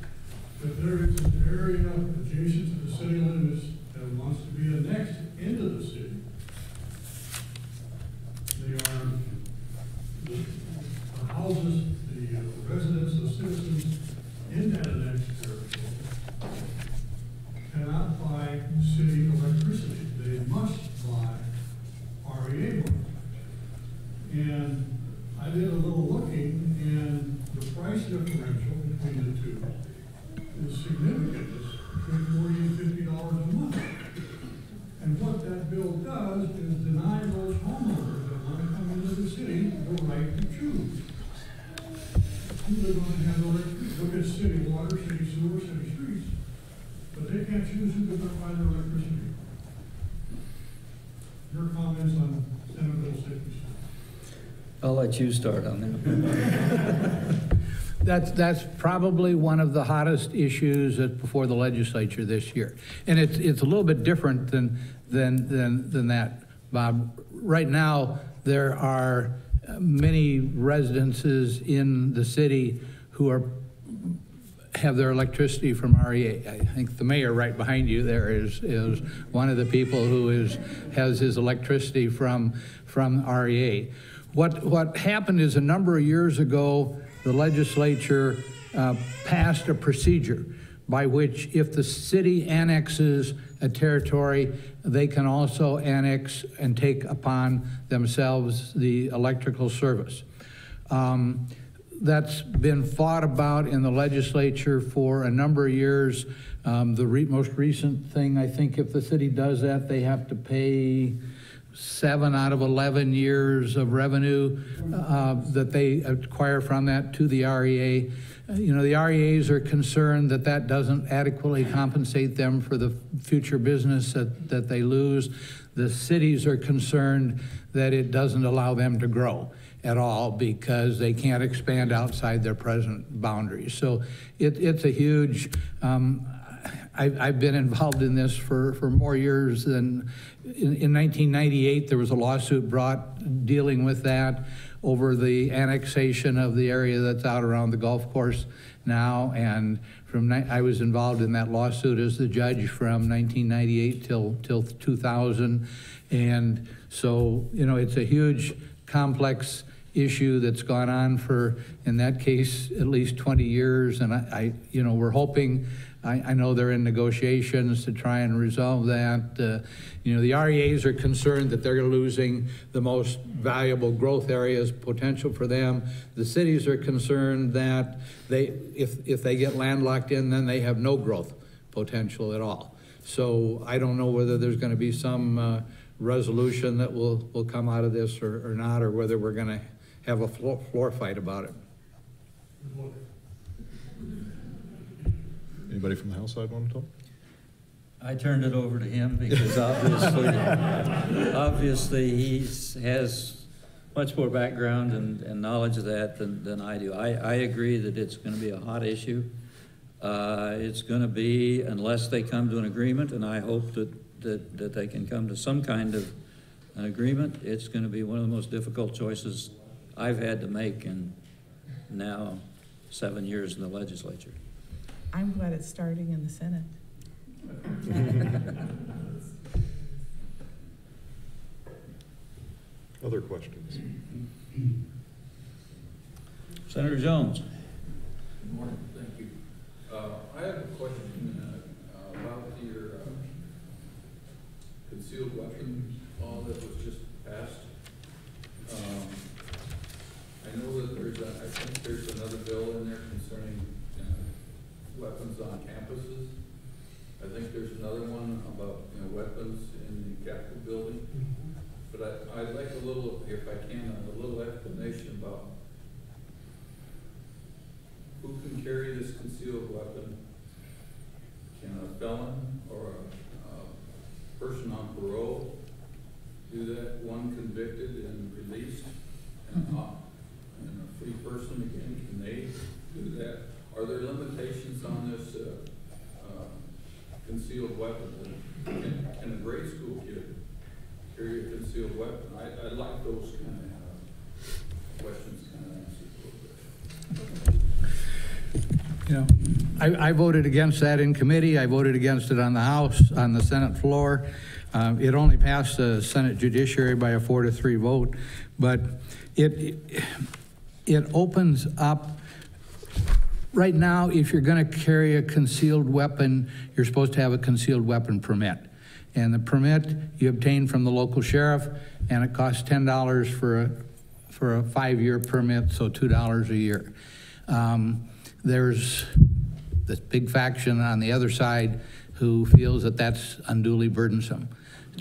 that there is an area adjacent to the city limits that wants to be annexed into the city. They are the houses, the residents, the citizens in that annexed territory cannot buy city electricity. They must buy REA money. And I did a little looking, and the price differential between the two is significant. It's between $40 and $50 a month. And what that bill does is deny those homeowners that want to come into the city the right to choose who they're going to have electricity. Look at city water, city sewer, city streets. But they can't choose who they're going to buy their electricity. Your comments on Senate Bill 66? I'll let you start on that. That's probably one of the hottest issues before the legislature this year, and it's a little bit different than that, Bob. Right now, there are many residences in the city who have their electricity from REA. I think the mayor right behind you there is one of the people who has his electricity from REA. What happened is a number of years ago, the legislature passed a procedure by which if the city annexes a territory, they can also annex and take upon themselves the electrical service. That's been fought about in the legislature for a number of years. The most recent thing, I think if the city does that, they have to pay 7 out of 11 years of revenue that they acquire from that to the REA. You know, the REAs are concerned that that doesn't adequately compensate them for the future business that they lose. The cities are concerned that it doesn't allow them to grow at all because they can't expand outside their present boundaries. So it's a huge, I've been involved in this for more years than, in 1998, there was a lawsuit brought dealing with that over the annexation of the area that's out around the golf course now, and I was involved in that lawsuit as the judge from 1998 till 2000. And so, you know, it's a huge, complex issue that's gone on for, in that case, at least 20 years. And you know, we're hoping, I know they're in negotiations to try and resolve that. You know, the REAs are concerned that they're losing the most valuable growth areas, potential for them. The cities are concerned that if they get landlocked in, then they have no growth potential at all. So I don't know whether there's going to be some resolution that will come out of this or not, or whether we're going to have a floor fight about it. Anybody from the House side want to talk? I turned it over to him because obviously he has much more background and knowledge of that than I do. I agree that it's going to be a hot issue. It's going to be, unless they come to an agreement, and I hope that they can come to some kind of an agreement, it's going to be one of the most difficult choices I've had to make in now 7 years in the legislature. I'm glad it's starting in the Senate. Other questions? Senator Jones. Good morning, thank you. I have a question about your concealed weapons law that was just passed. I know that I think there's another bill in there concerning weapons on campuses. I think there's another one about weapons in the Capitol building. But I'd like a little, if I can, a little explanation about who can carry this concealed weapon. Can a felon or a person on parole do that? One convicted and released and a free person again, can they do that? Are there limitations on this concealed weapon? Can a grade school kid carry a concealed weapon? I'd like those kind of questions kind of answered a little bit. You know, I voted against that in committee. I voted against it on the House, on the Senate floor. It only passed the Senate Judiciary by a 4-3 vote, but it opens up. Right now, if you're going to carry a concealed weapon, you're supposed to have a concealed weapon permit. And the permit you obtain from the local sheriff, and it costs $10 for a 5-year permit, so $2 a year. There's this big faction on the other side who feels that that's unduly burdensome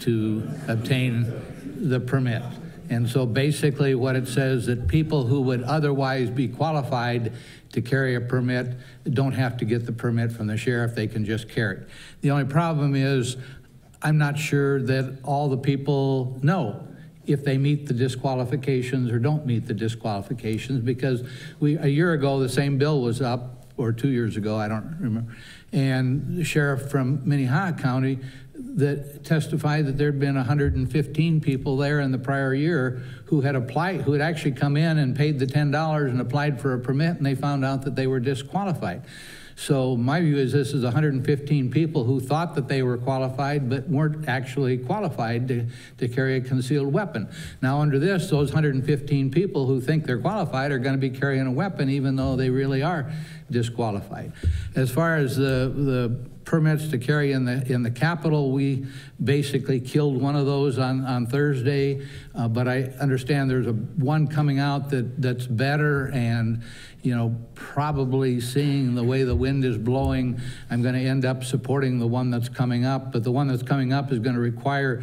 to obtain the permit. And so basically what it says that people who would otherwise be qualified to carry a permit don't have to get the permit from the sheriff, they can just carry it. The only problem is I'm not sure that all the people know if they meet the disqualifications or don't meet the disqualifications, because a year ago the same bill was up, or 2 years ago, I don't remember, and the sheriff from Minnehaha County that testified that there'd been 115 people there in the prior year who had applied, who had actually come in and paid the $10 and applied for a permit, and they found out that they were disqualified. So my view is this is 115 people who thought that they were qualified but weren't actually qualified to carry a concealed weapon. Now under this, those 115 people who think they're qualified are going to be carrying a weapon even though they really are disqualified. As far as the permits to carry in the Capitol, we basically killed one of those on Thursday, but I understand there's one coming out that's better, and you know, probably seeing the way the wind is blowing, I'm going to end up supporting the one that's coming up. But the one that's coming up is going to require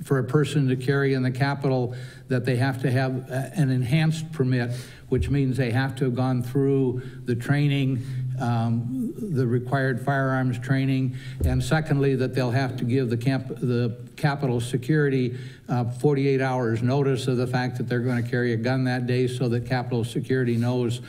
for a person to carry in the Capitol that they have to have an enhanced permit, which means they have to have gone through the training, the required firearms training, and secondly, that they'll have to give the Capitol Security 48 hours notice of the fact that they're going to carry a gun that day so that Capitol Security knows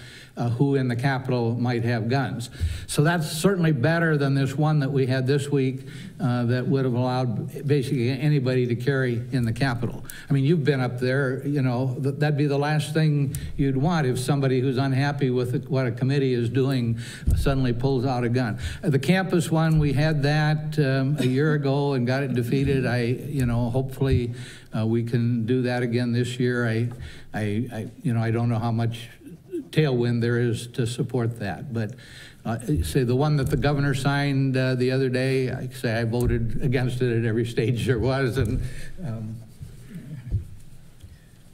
who in the Capitol might have guns. So that's certainly better than this one that we had this week that would have allowed basically anybody to carry in the Capitol. I mean, you've been up there, you know, that'd be the last thing you'd want if somebody who's unhappy with what a committee is doing suddenly pulls out a gun. The campus one, we had that a year ago and got it defeated. You know, hopefully we can do that again this year. You know, I don't know how much tailwind there is to support that, but say the one that the governor signed the other day, I voted against it at every stage there was, and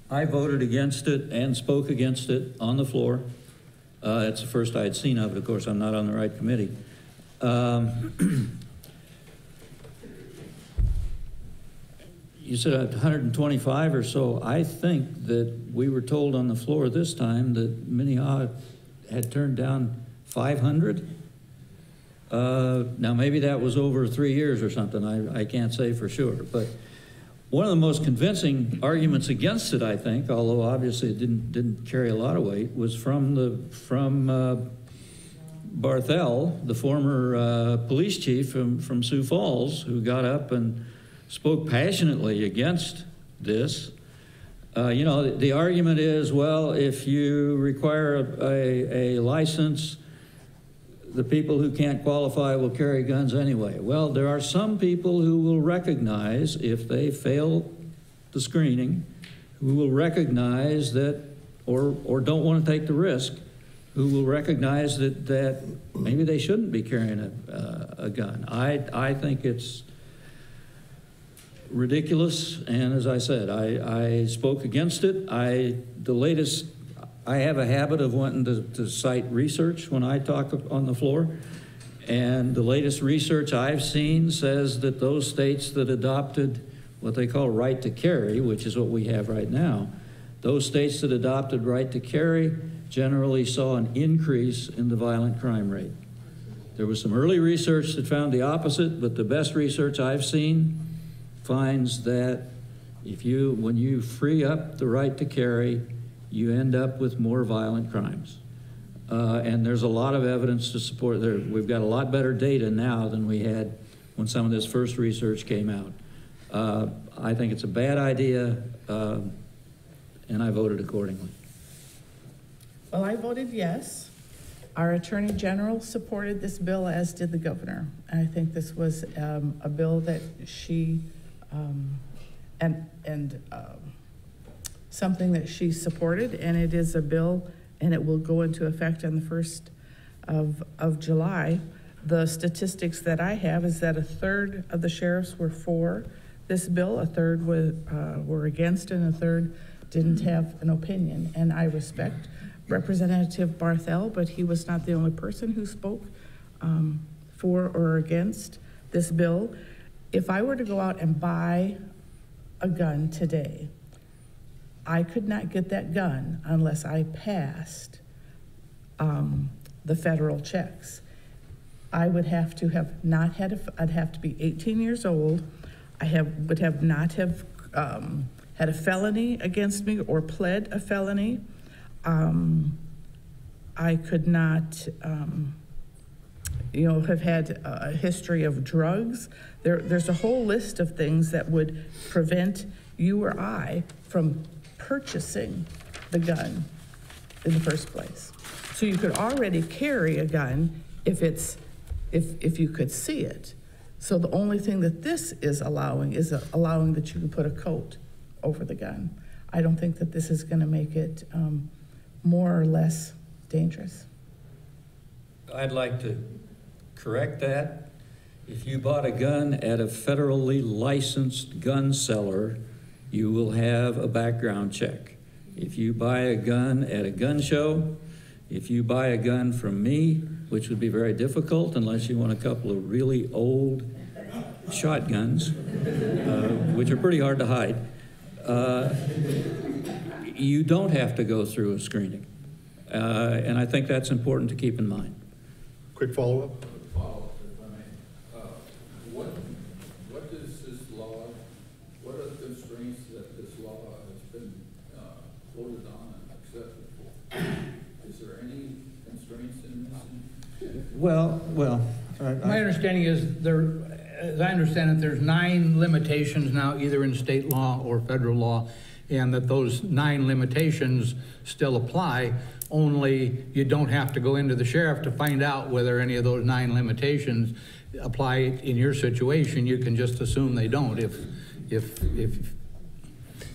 I voted against it and spoke against it on the floor. It's the first I had seen of it. Of course, I'm not on the right committee. You said 125 or so. I think that we were told on the floor this time that Minnehaha had turned down 500. Now, maybe that was over 3 years or something. I can't say for sure. But one of the most convincing arguments against it, I think, although obviously it didn't carry a lot of weight, was from Barthel, the former police chief from Sioux Falls, who got up and spoke passionately against this. You know, the argument is, well, if you require a license, the people who can't qualify will carry guns anyway. Well, there are some people who will recognize, if they fail the screening, who will recognize that, or don't want to take the risk, who will recognize that maybe they shouldn't be carrying a gun. I think it's ridiculous, and as I said, I spoke against it. I have a habit of wanting to cite research when I talk on the floor, and the latest research I've seen says that those states that adopted what they call right to carry, which is what we have right now, those states that adopted right to carry generally saw an increase in the violent crime rate. There was some early research that found the opposite, but the best research I've seen finds that when you free up the right to carry, you end up with more violent crimes. And there's a lot of evidence to support there. We've got a lot better data now than we had when some of this first research came out. I think it's a bad idea, and I voted accordingly. Well, I voted yes. Our Attorney General supported this bill, as did the governor. I think this was a bill that she something that she supported, and it is a bill, and it will go into effect on the 1st of July. The statistics that I have is that a third of the sheriffs were for this bill, a third were against, and a third didn't have an opinion. And I respect Representative Barthel, but he was not the only person who spoke for or against this bill. If I were to go out and buy a gun today, I could not get that gun unless I passed the federal checks. I would have to have not had I'd have to be 18 years old. Would have not have had a felony against me or pled a felony. I could not, have had a history of drugs. There's a whole list of things that would prevent you or I from purchasing the gun in the first place. So you could already carry a gun if you could see it. So the only thing that this is allowing that you can put a coat over the gun. I don't think that this is going to make it more or less dangerous. I'd like to correct that. If you bought a gun at a federally licensed gun seller, you will have a background check. If you buy a gun at a gun show, if you buy a gun from me, which would be very difficult unless you want a couple of really old shotguns, which are pretty hard to hide, you don't have to go through a screening. And I think that's important to keep in mind. Quick follow-up? Follow-up, if I may. What does this law points that this law has been voted on and accepted for. Is there any constraints in this? Well, my understanding is there, as I understand it, there's 9 limitations now, either in state law or federal law, and that those 9 limitations still apply, only you don't have to go into the sheriff to find out whether any of those 9 limitations apply in your situation. You can just assume they don't if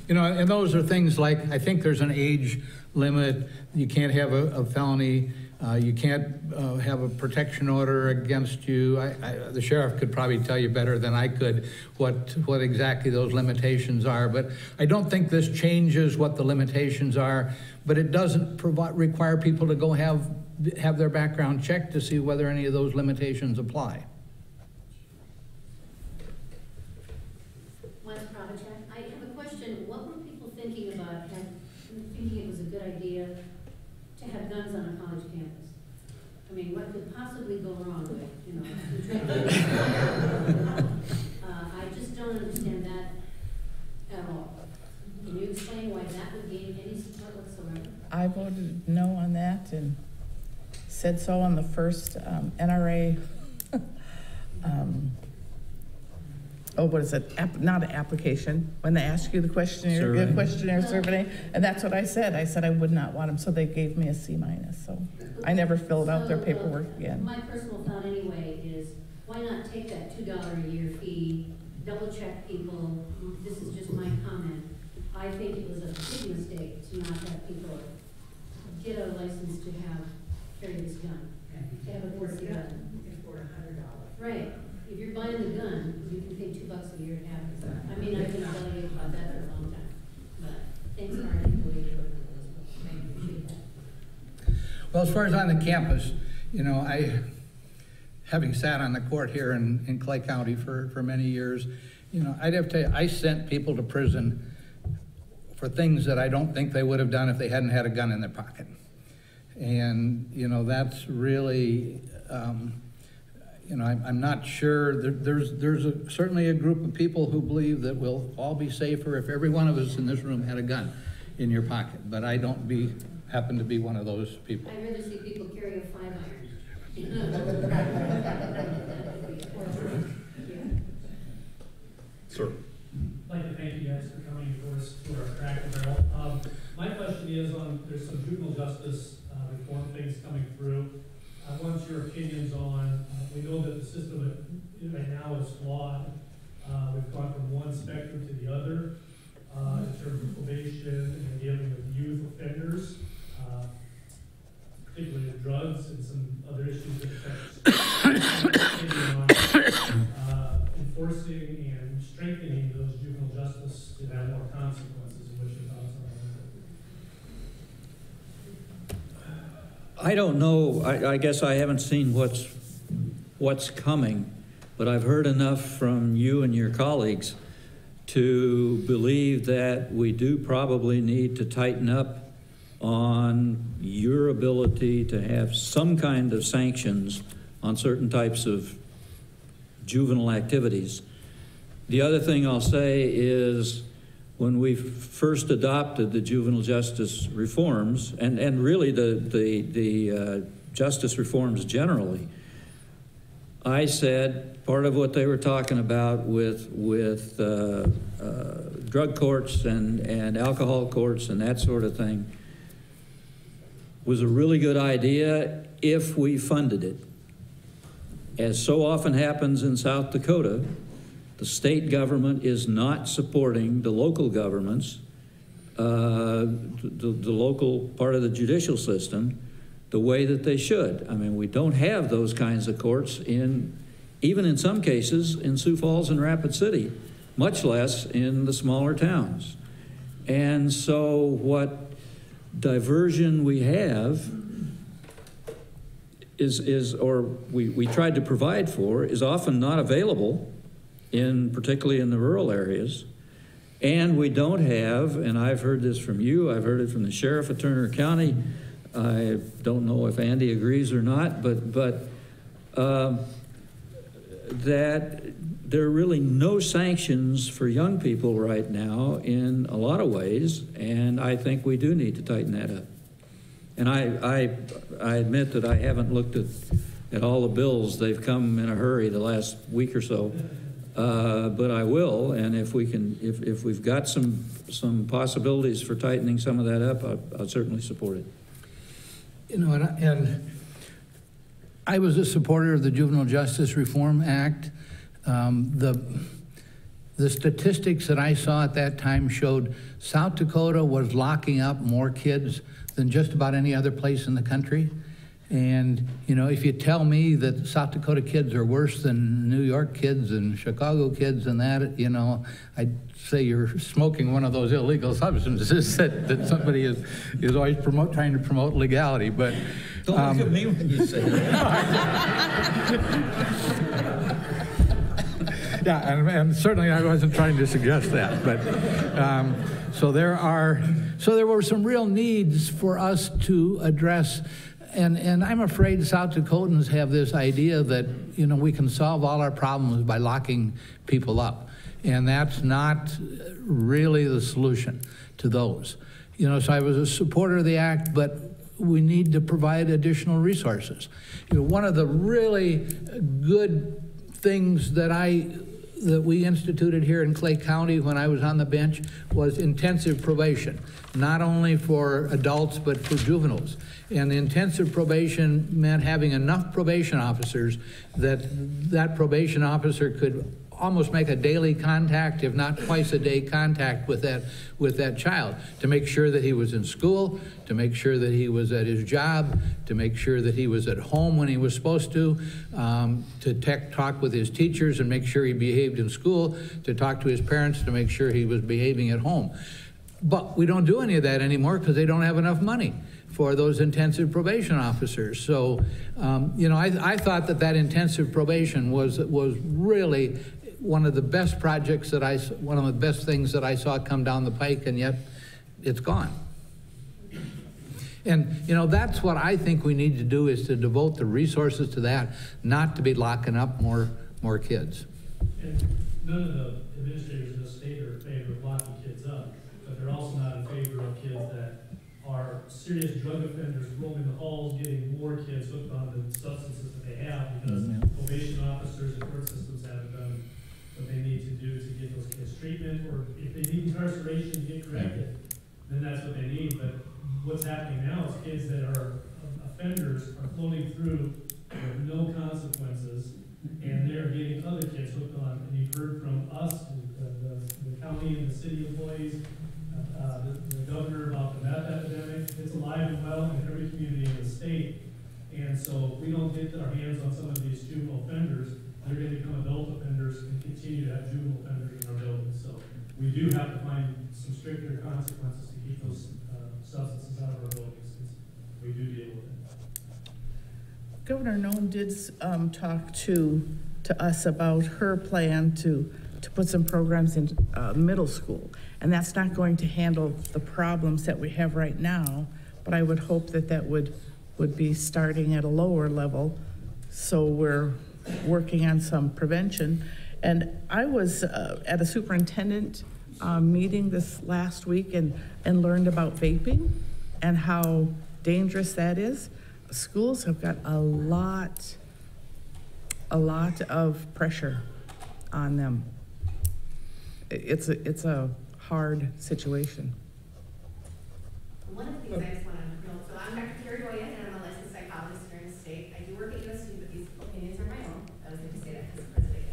you know, and those are things like, I think there's an age limit, you can't have a felony, you can't have a protection order against you. The sheriff could probably tell you better than I could what exactly those limitations are, but I don't think this changes what the limitations are, but it doesn't require people to go have their background checked to see whether any of those limitations apply. I have a question. What were people thinking about, thinking it was a good idea to have guns on a college campus? I mean, what could possibly go wrong with, you know? I just don't understand that at all. Can you explain why that would gain any support whatsoever? I voted no on that and said so on the first NRA, what is it? Not an application. When they ask you the questionnaire survey, and that's what I said. I said I would not want them, so they gave me a C-. So I never filled out their paperwork again. My personal thought anyway is, why not take that $2 a year fee, double check people? This is just my comment. I think it was a big mistake to not have people get a license to carry this gun, to have a $40 gun. You can afford $100. Right. If you're buying the gun, you can pay $2 a year to have this. I mean, I've been telling you about that for a long time, but things aren't the way you're doing it. I appreciate that. Well, as far as on the campus, you know, having sat on the court here in Clay County for many years, you know, I'd have to tell you, I sent people to prison for things that I don't think they would have done if they hadn't had a gun in their pocket. And, you know, that's really, you know, I'm not sure. There's certainly a group of people who believe that we'll all be safer if every one of us in this room had a gun in your pocket. But I don't happen to be one of those people. I'd rather see people carry a 5-iron. Sir. I'd like to thank you guys for coming for us for our Cracker Barrel. My question is there's some juvenile justice reform things coming through. I want your opinions on, we know that the system right now is flawed. We've gone from one spectrum to the other in terms of probation and dealing with youth offenders, particularly with drugs and some other issues that affect enforcing and strengthening those juvenile justice to have more consequences. And what your thoughts are on that? I don't know. I guess I haven't seen what's coming, but I've heard enough from you and your colleagues to believe that we do probably need to tighten up on your ability to have some kind of sanctions on certain types of juvenile activities. The other thing I'll say is when we first adopted the juvenile justice reforms, and really the justice reforms generally, I said part of what they were talking about with drug courts and alcohol courts and that sort of thing was a really good idea if we funded it. As so often happens in South Dakota, the state government is not supporting the local governments, the local part of the judicial system, the way that they should. I mean, we don't have those kinds of courts even in some cases in Sioux Falls and Rapid City, much less in the smaller towns. And so what diversion we have we tried to provide for is often not available particularly in the rural areas. And we don't have, and I've heard this from you, I've heard it from the sheriff of Turner County. I don't know if Andy agrees or not, but that there are really no sanctions for young people right now in a lot of ways, and I think we do need to tighten that up. And I admit that I haven't looked at all the bills. They've come in a hurry the last week or so, but I will. And if we can, if we've got some possibilities for tightening some of that up, I'll certainly support it. You know, and I was a supporter of the Juvenile Justice Reform Act. The statistics that I saw at that time showed South Dakota was locking up more kids than just about any other place in the country. And, you know, if you tell me that South Dakota kids are worse than New York kids and Chicago kids and that, you know, I'd say you're smoking one of those illegal substances that somebody is always trying to promote legality. But don't look at me when you say that. Yeah, and certainly I wasn't trying to suggest that. But so there were some real needs for us to address. And I'm afraid South Dakotans have this idea that, you know, we can solve all our problems by locking people up. And that's not really the solution to those. You know, so I was a supporter of the act, but we need to provide additional resources. You know, one of the really good things that we instituted here in Clay County when I was on the bench was intensive probation, not only for adults but for juveniles. And the intensive probation meant having enough probation officers that probation officer could almost make a daily contact, if not twice a day contact with that child, to make sure that he was in school, to make sure that he was at his job, to make sure that he was at home when he was supposed to talk with his teachers and make sure he behaved in school, to talk to his parents to make sure he was behaving at home. But we don't do any of that anymore because they don't have enough money for those intensive probation officers. So, you know, I thought that intensive probation was really one of the best projects one of the best things that I saw come down the pike, and yet it's gone. And, you know, that's what I think we need to do, is to devote the resources to that, not to be locking up more kids. And none of the administrators in the state are in favor of locking kids up, but they're also not in favor of kids that are serious drug offenders roaming the halls, getting more kids hooked on the substances that they have, because probation officers and court systems haven't done what they need to do to get those kids treatment, or if they need incarceration to get corrected, then that's what they need. But what's happening now is kids that are offenders are floating through with no consequences, and they're getting other kids hooked on. And you've heard from us, the county and the city employees, the governor, about the meth epidemic. It's alive and well in every community in the state. And so if we don't get our hands on some of these juvenile offenders, they're going to become adult offenders and continue to have juvenile offenders in our buildings. So we do have to find some stricter consequences to keep those substances out of our buildings. We do deal with it. Governor Noem did talk to us about her plan to put some programs in middle school. And that's not going to handle the problems that we have right now, but I would hope that would be starting at a lower level, so we're working on some prevention. And I was at a superintendent meeting this last week and learned about vaping and how dangerous that is. Schools have got a lot of pressure on them. It's a hard situation. One of the things I just want to note, so I'm Dr. Carrie Doyen, and I'm a licensed psychologist here in the state. I do work at USC, but these opinions are my own. I was going to say that because the president.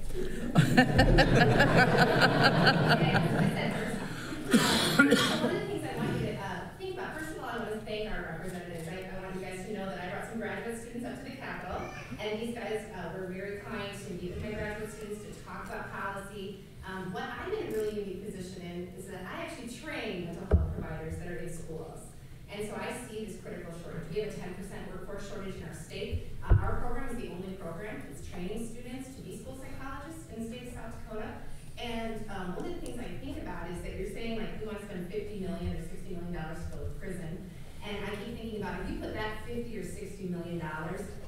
One of the things I want you to think about, first of all, I want to thank our representatives. I want you guys to know that I brought some graduate students up to the Capitol, and these guys were very kind to meet with my graduate students to talk about policy. What I'm in a really unique position in is that I actually train mental health providers that are in schools. And so I see this critical shortage. We have a 10% workforce shortage in our state. Our program is the only program that's training students to be school psychologists in the state of South Dakota. And one of the things I think about is that you're saying, like, we want to spend $50 million or $60 million to go to prison. And I keep thinking about, if you put that $50 or $60 million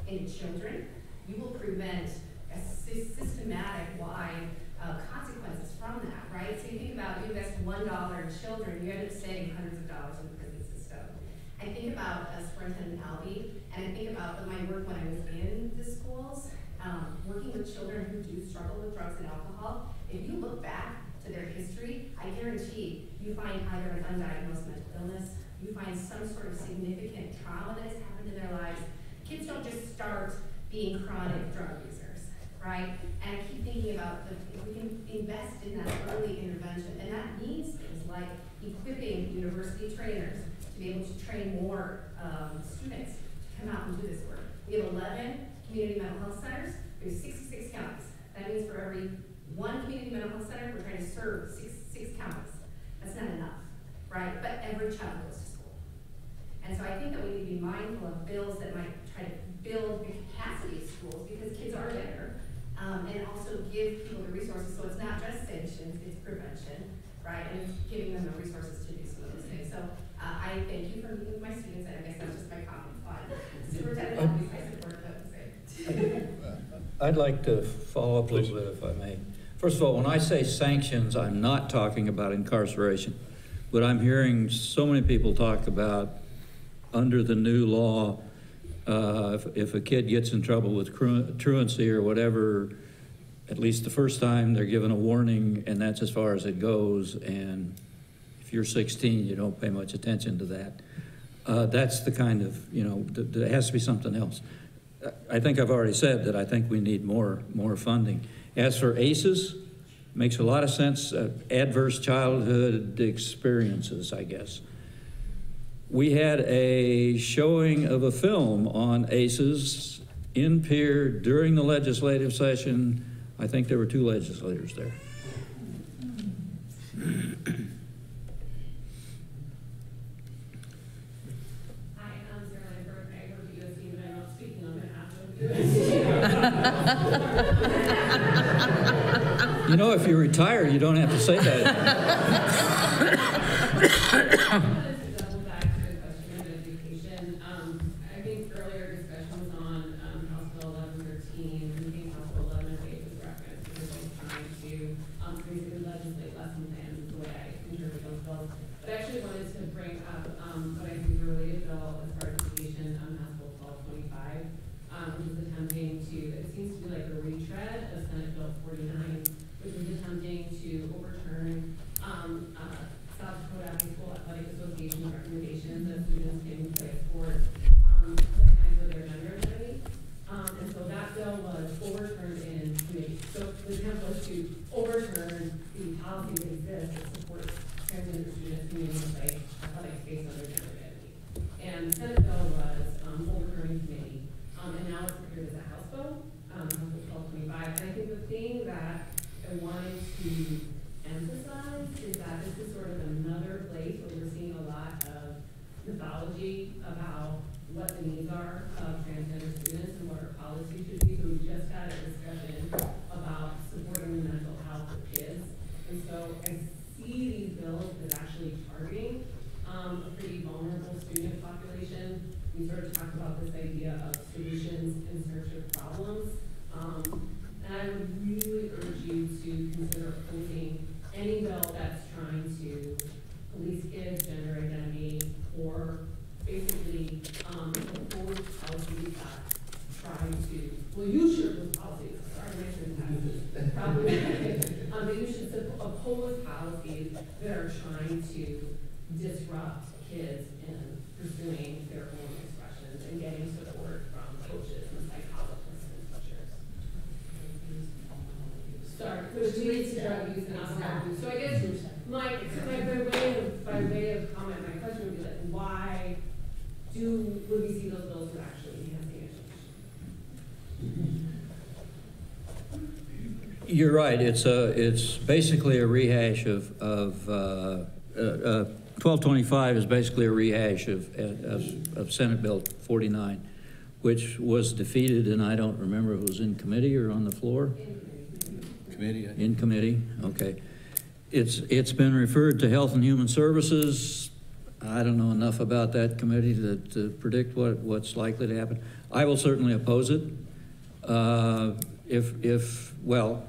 into children, you will prevent systematic wide consequences from that, right? So you think about, you invest $1 in children, you end up saving hundreds of dollars in the prison system. I think about Superintendent Albee, and I think about my work when I was in the schools, working with children who do struggle with drugs and alcohol. If you look back to their history, I guarantee you find either an undiagnosed mental illness, you find some sort of significant trauma that has happened in their lives. Kids don't just start being chronic drug users, right? And I keep thinking about if we can invest in that early intervention, and that means things like equipping university trainers to be able to train more students to come out and do this work. We have 11 community mental health centers. We have 66 counties. That means for every one community mental health center, we're trying to serve six counties. That's not enough, right? But every child goes to school. And so I think that we need to be mindful of bills that might try to build the capacity of schools, because kids are there, and also give people the resources. So it's not just sanctions, it's prevention, right? And it's giving them the resources to do some of those things. So I thank you for meeting with my students, and I guess that's just my comment on Superintendent Albee. I support what you say. I'd like to follow up a little bit, if I may. First of all, when I say sanctions, I'm not talking about incarceration, but I'm hearing so many people talk about, under the new law, if a kid gets in trouble with truancy or whatever, at least the first time they're given a warning, and that's as far as it goes. And if you're 16, you don't pay much attention to that. That's the kind of, there has to be something else. I think I've already said that I think we need more funding. As for ACEs, makes a lot of sense. Adverse childhood experiences, I guess. We had a showing of a film on ACEs in Pierre during the legislative session. I think there were 2 legislators there. Hi, I'm Sarah Lambert. I work at USC, but I'm not speaking on behalf of USC. You know, if you retire, you don't have to say that. You're right. It's basically a rehash of 1225 is basically a rehash of Senate Bill 49, which was defeated, and I don't remember if it was in committee or on the floor. Committee. In committee. Okay. It's been referred to Health and Human Services. I don't know enough about that committee to predict what's likely to happen. I will certainly oppose it. well,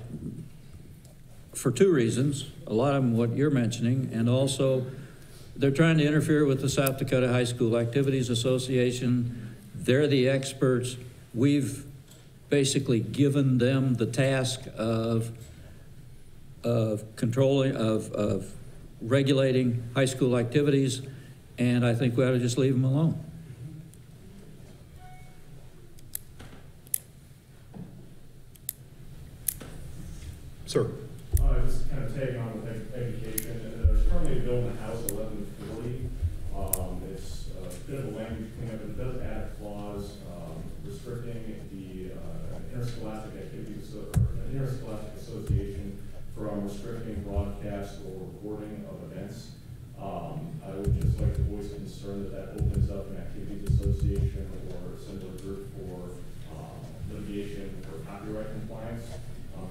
for two reasons, a lot of them what you're mentioning, and also they're trying to interfere with the South Dakota High School Activities Association. They're the experts. We've basically given them the task of controlling, of regulating high school activities, and I think we ought to just leave them alone. Sir. Just kind of tagging on with education. There's currently a bill in the House, 1140. It's a bit of a language cleanup, but it does add a clause restricting the interscholastic activities, or an interscholastic association from restricting broadcast or recording of events. I would just like to voice concern that opens up an activities association or a similar group for litigation for copyright compliance,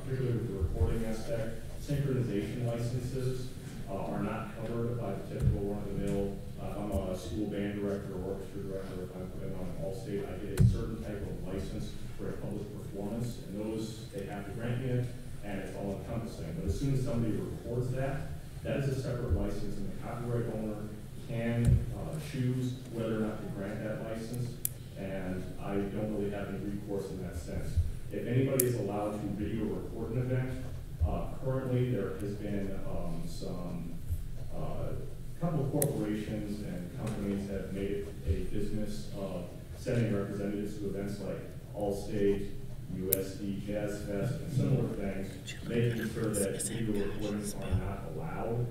particularly with the recording aspect. Synchronization licenses are not covered by the typical run-of-the-mill. I'm a school band director or orchestra director. If I'm putting on an all-state, I get a certain type of license for a public performance, and those, they have to grant me it, and it's all encompassing. But as soon as somebody records that, that is a separate license, and the copyright owner can choose whether or not to grant that license, and I don't really have any recourse in that sense. If anybody is allowed to video record an event, currently there has been some couple of corporations and companies have made it a business of sending representatives to events like Allstate, USD, Jazz Fest, and similar things, making sure that video recordings are not allowed.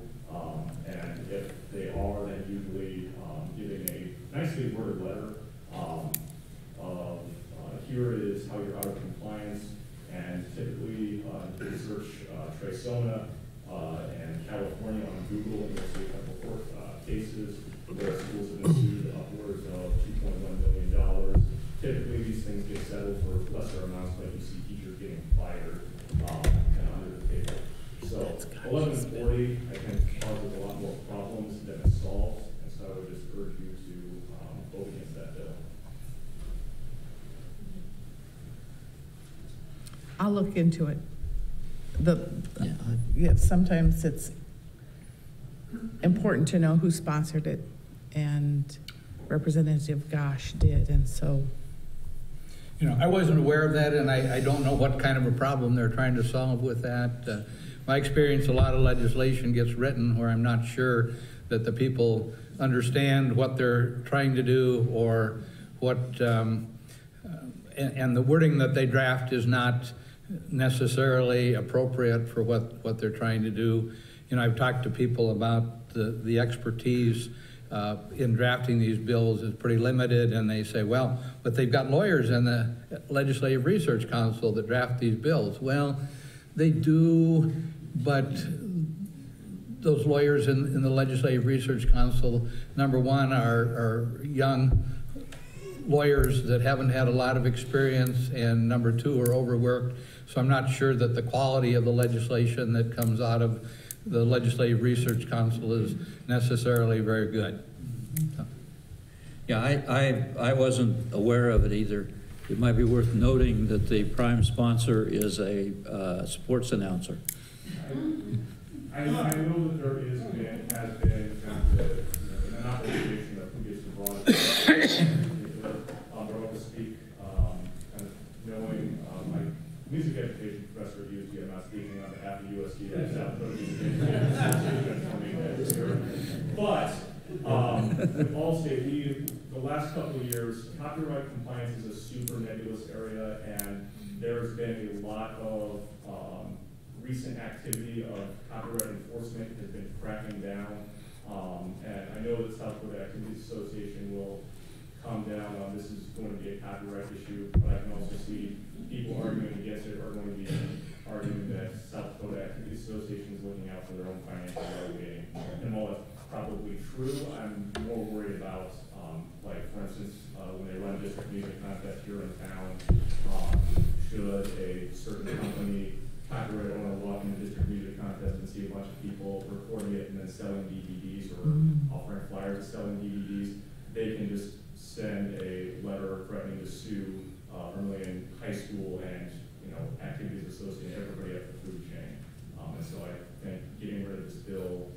And if they are, then usually giving a nicely worded letter of here is how you're out of compliance, and typically research Trisona and California on Google, and you'll see a couple of court cases where schools have been sued upwards of $2.1 million. Typically, these things get settled for lesser amounts, but you see teachers getting fired and under the table. So 1140, I think, causes a lot more problems than it solves, and so I would just urge you to vote against that bill. I'll look into it. Sometimes it's important to know who sponsored it, and Representative Gosh did, and so. You know, I wasn't aware of that, and I don't know what kind of a problem they're trying to solve with that. My experience, a lot of legislation gets written where I'm not sure that the people understand what they're trying to do, or what, and the wording that they draft is not necessarily appropriate for what they're trying to do. You know, I've talked to people about the expertise in drafting these bills is pretty limited, and they say, well, but they've got lawyers in the Legislative Research Council that draft these bills. Well, they do, but those lawyers in the Legislative Research Council, number one, are young lawyers that haven't had a lot of experience, and number two, are overworked. So I'm not sure that the quality of the legislation that comes out of the Legislative Research Council is necessarily very good. Yeah, I wasn't aware of it either. It might be worth noting that the prime sponsor is a sports announcer. I know that there has been kind of an monopolization of who gets to broadcast. But I'll just speak, kind of knowing my music education professor at USD. I'm not speaking on behalf of USD. That's South Dakota Music Education. But with Allstate, the last couple of years, copyright compliance is a super nebulous area, and there's been a lot of recent activity of copyright enforcement has been cracking down. And I know that South Dakota Activities Association will come down on this is going to be a copyright issue, but I can also see people arguing against it are going to be arguing that South Dakota Activities Association is looking out for their own financial well-being. And while that's probably true, I'm more worried about, like, for instance, when they run district music contest here in town, should a certain company copyright owner walk in the district music contest and see a bunch of people recording it and then selling DVDs or offering flyers selling DVDs, they can just send a letter threatening to sue Vermillion High School and activities associated with everybody up the food chain. And so I think getting rid of this bill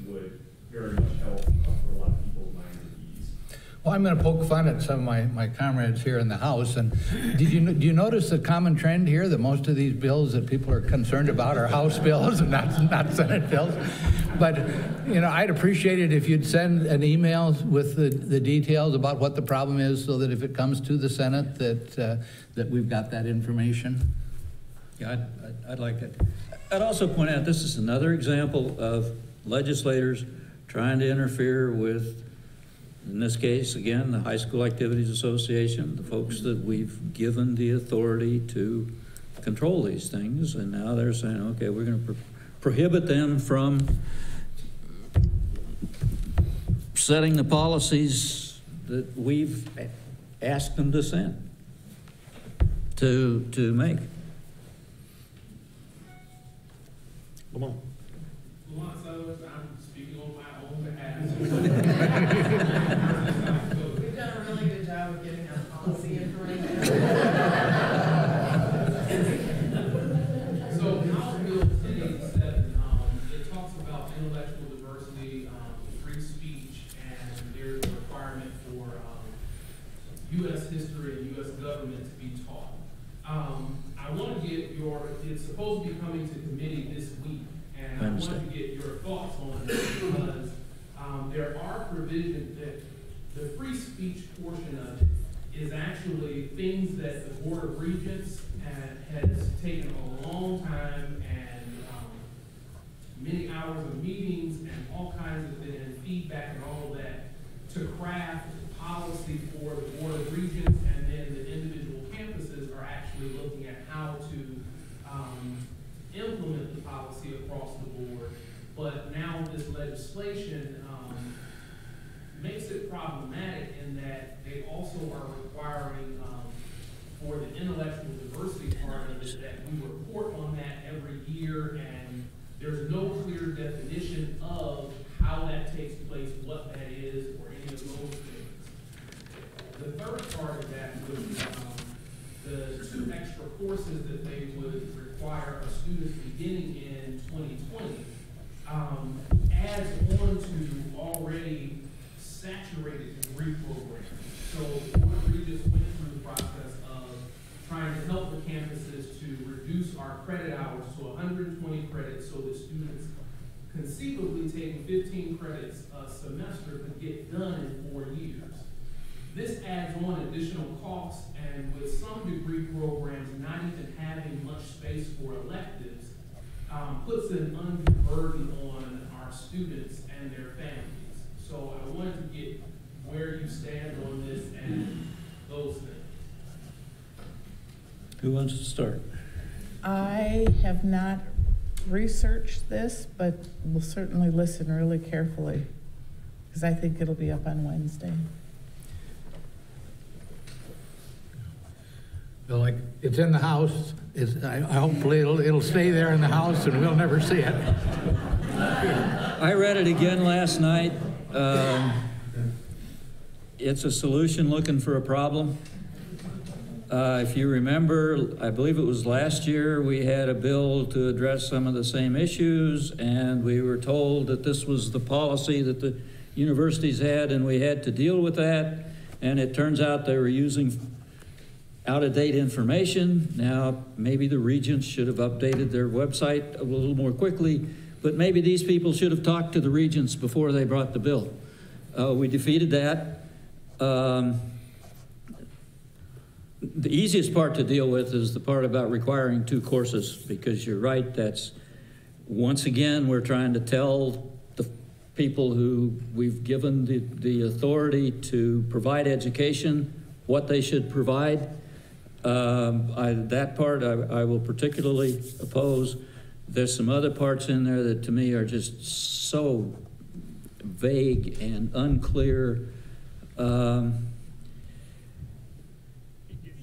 would very much help for a lot of people's minds at ease. Well, I'm going to poke fun at some of my comrades here in the House. And do you notice the common trend here that most of these bills that people are concerned about are House bills and not Senate bills? But, I'd appreciate it if you'd send an email with the details about what the problem is so that if it comes to the Senate that we've got that information. Yeah, I'd like that. I'd also point out this is another example of legislators trying to interfere with, in this case, again, the High School Activities Association, the folks that we've given the authority to control these things, and now they're saying, okay, we're going to prohibit them from setting the policies that we've asked them to send, to make. Lamont. Lamont Sutherland, I'm speaking on my own behalf. We've done a really good job of getting our policy information. So House Bill 1087, it talks about intellectual diversity, free speech, and there's a requirement for U.S. history and U.S. government to be taught. I want to get it's supposed to be coming to committee this week, and I want to get your thoughts on this because there are provisions that the free speech portion of it is actually things that the Board of Regents has taken a long time and many hours of meetings and all kinds of and feedback and all of that to craft policy for the Board of Regents, and then the individual campuses are actually looking at how to implement the policy across the board. But now this legislation makes it problematic in that they also are requiring for the intellectual diversity part of it that we report on that every year, and there's no clear definition of how that takes place, what that is, or any of those things. The third part of that would be the 2 extra courses that they would require our students beginning in 2020 adds on to already saturated degree programs. So the Board of Regents went through the process of trying to help the campuses to reduce our credit hours to 120 credits so that students conceivably taking 15 credits a semester could get done in 4 years. This adds on additional costs, and with some degree programs not even having much space for electives, puts an undue burden on our students and their families. So I wanted to get where you stand on this and those things. Who wants to start? I have not researched this, but will certainly listen really carefully because I think it'll be up on Wednesday. So like, it's in the House. Hopefully it'll stay there in the House and we'll never see it. I read it again last night. It's a solution looking for a problem. If you remember, I believe it was last year, we had a bill to address some of the same issues, and we were told that this was the policy that the universities had, and we had to deal with that. And it turns out they were using out-of-date information. Now, maybe the regents should have updated their website a little more quickly, but maybe these people should have talked to the regents before they brought the bill. We defeated that. The easiest part to deal with is the part about requiring 2 courses, because you're right, that's, once again, we're trying to tell the people who we've given the authority to provide education what they should provide. That part I will particularly oppose. There's some other parts in there that to me are just so vague and unclear.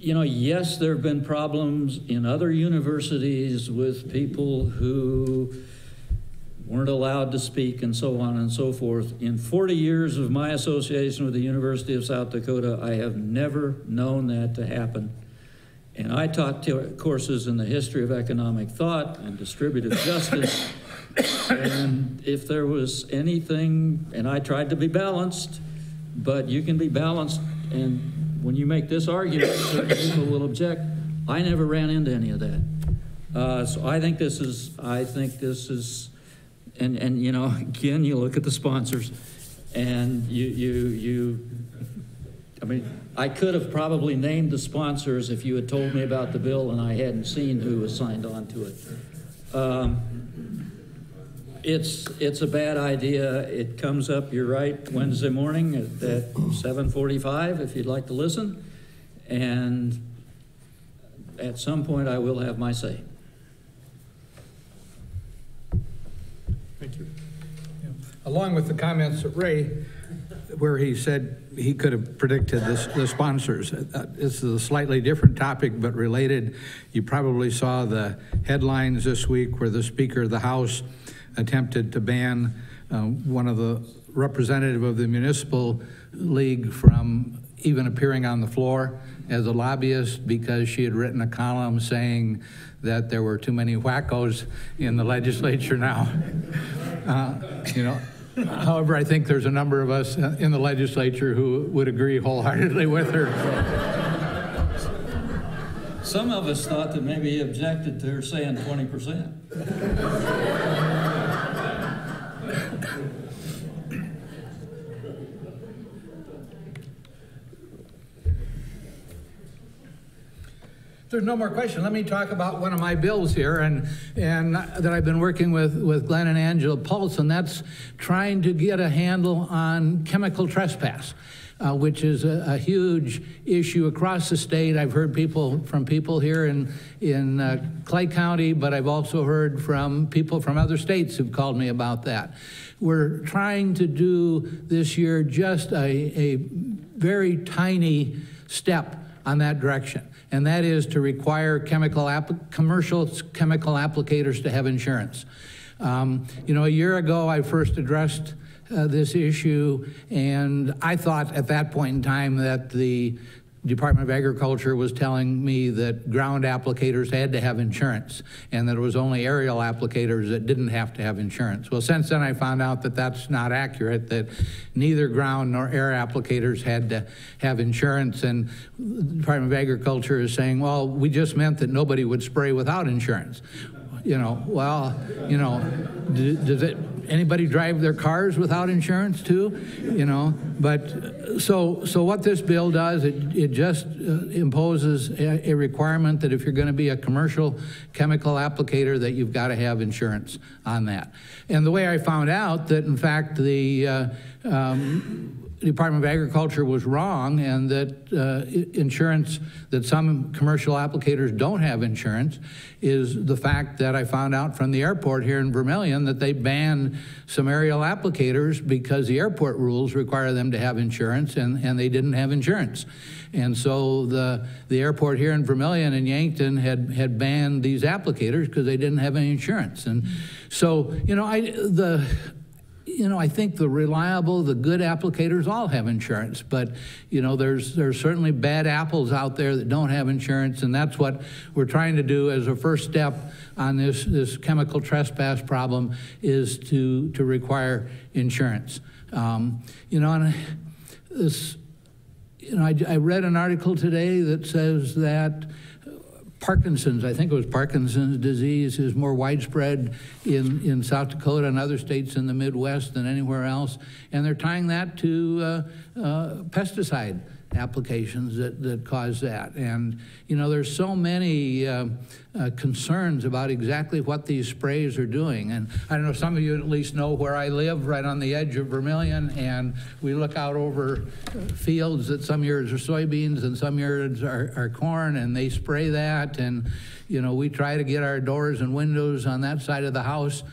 You know, yes, there have been problems in other universities with people who weren't allowed to speak and so on and so forth. In 40 years of my association with the University of South Dakota, I have never known that to happen. And I taught courses in the history of economic thought and distributive justice. And if there was anything, and I tried to be balanced, but you can be balanced, and when you make this argument, certain people will object. I never ran into any of that. So I think this is, and you know, again, you look at the sponsors, and I mean, I could have probably named the sponsors if you had told me about the bill and I hadn't seen who was signed on to it. It's a bad idea. It comes up, you're right, Wednesday morning at 7:45 if you'd like to listen. And at some point I will have my say. Thank you. Along with the comments of Ray, where he said he could have predicted the sponsors. This is a slightly different topic, but related. You probably saw the headlines this week where the Speaker of the House attempted to ban one of the representative of the Municipal League from even appearing on the floor as a lobbyist because she had written a column saying that there were too many wackos in the legislature now. You know, however, I think there's a number of us in the legislature who would agree wholeheartedly with her. Some of us thought that maybe he objected to her saying 20%. There's no more question. Let me talk about one of my bills here, and that I've been working with Glenn and Angela Pulse, and that's trying to get a handle on chemical trespass, which is a huge issue across the state. I've heard from people here in Clay County, but I've also heard from people from other states who've called me about that. We're trying to do this year just a very tiny step on that direction, and that is to require commercial chemical applicators to have insurance. You know, a year ago I first addressed this issue, and I thought at that point in time that the Department of Agriculture was telling me that ground applicators had to have insurance and that it was only aerial applicators that didn't have to have insurance. Well, since then I found out that that's not accurate, that neither ground nor air applicators had to have insurance, and the Department of Agriculture is saying, well, we just meant that nobody would spray without insurance. You know, well, you know, does anybody drive their cars without insurance too? You know, but so what this bill does, it just imposes a requirement that if you're going to be a commercial chemical applicator, that you've got to have insurance on that. And the way I found out that, in fact, the Department of Agriculture was wrong, and that insurance, that some commercial applicators don't have insurance, is the fact that I found out from the airport here in Vermilion that they banned some aerial applicators because the airport rules require them to have insurance, and they didn't have insurance. And so the airport here in Vermilion and Yankton had banned these applicators because they didn't have any insurance. And so, you know, I think the reliable, the good applicators all have insurance, but you know, there's certainly bad apples out there that don't have insurance, and that's what we're trying to do as a first step on this chemical trespass problem, is to require insurance. You know, and this, you know, I read an article today that says that Parkinson's, I think it was Parkinson's disease, is more widespread in South Dakota and other states in the Midwest than anywhere else. And they're tying that to pesticide applications that cause that. And, you know, there's so many concerns about exactly what these sprays are doing. And I don't know, some of you at least know where I live, right on the edge of Vermilion, and we look out over fields that some years are soybeans and some years are corn, and they spray that. And, you know, we try to get our doors and windows on that side of the house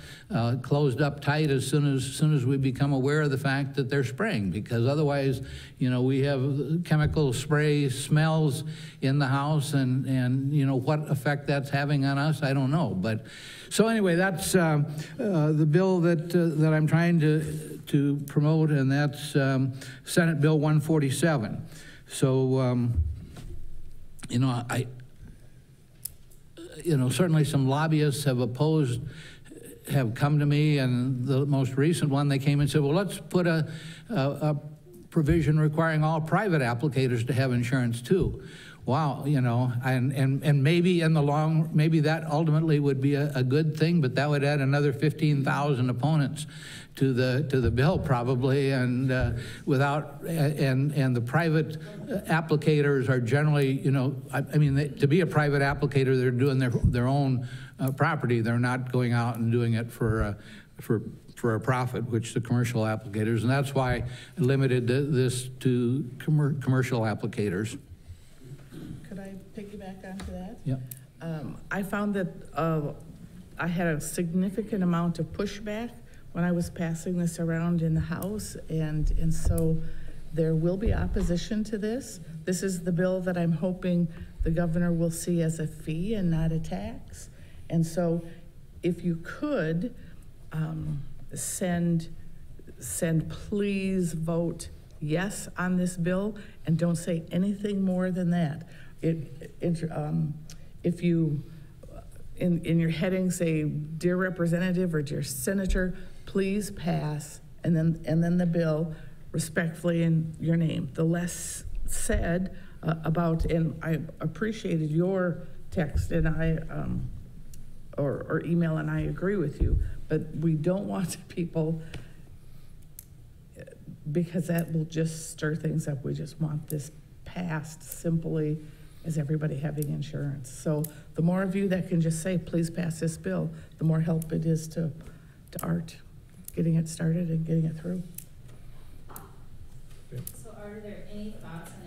closed up tight as soon as we become aware of the fact that they're spraying, because otherwise, you know, we have chemical spray smells in the house, and you know, what effect that's having on us, I don't know. But so anyway, that's the bill that I'm trying to promote, and that's Senate Bill 147. So you know, certainly some lobbyists have come to me, and the most recent one, they came and said, well, let's put a provision requiring all private applicators to have insurance too. Wow, and maybe in the maybe that ultimately would be a good thing, but that would add another 15,000 opponents to the bill probably, and and the private applicators are generally, to be a private applicator, they're doing their own property. They're not going out and doing it for a profit, which the commercial applicators, and that's why I limited this to commercial applicators. Could I piggyback onto that? Yeah. I found that I had a significant amount of pushback when I was passing this around in the House, and so there will be opposition to this. This is the bill that I'm hoping the governor will see as a fee and not a tax. And so if you could send please vote yes on this bill, and don't say anything more than that. If you in your heading say dear representative or dear senator, please pass, and then the bill respectfully in your name. The less said about, and I appreciated your text, and I or email, and I agree with you, but we don't want people, because that will just stir things up. We just want this passed simply as everybody having insurance. So the more of you that can just say, please pass this bill, the more help it is to Art getting it started and getting it through. So are there any thoughts on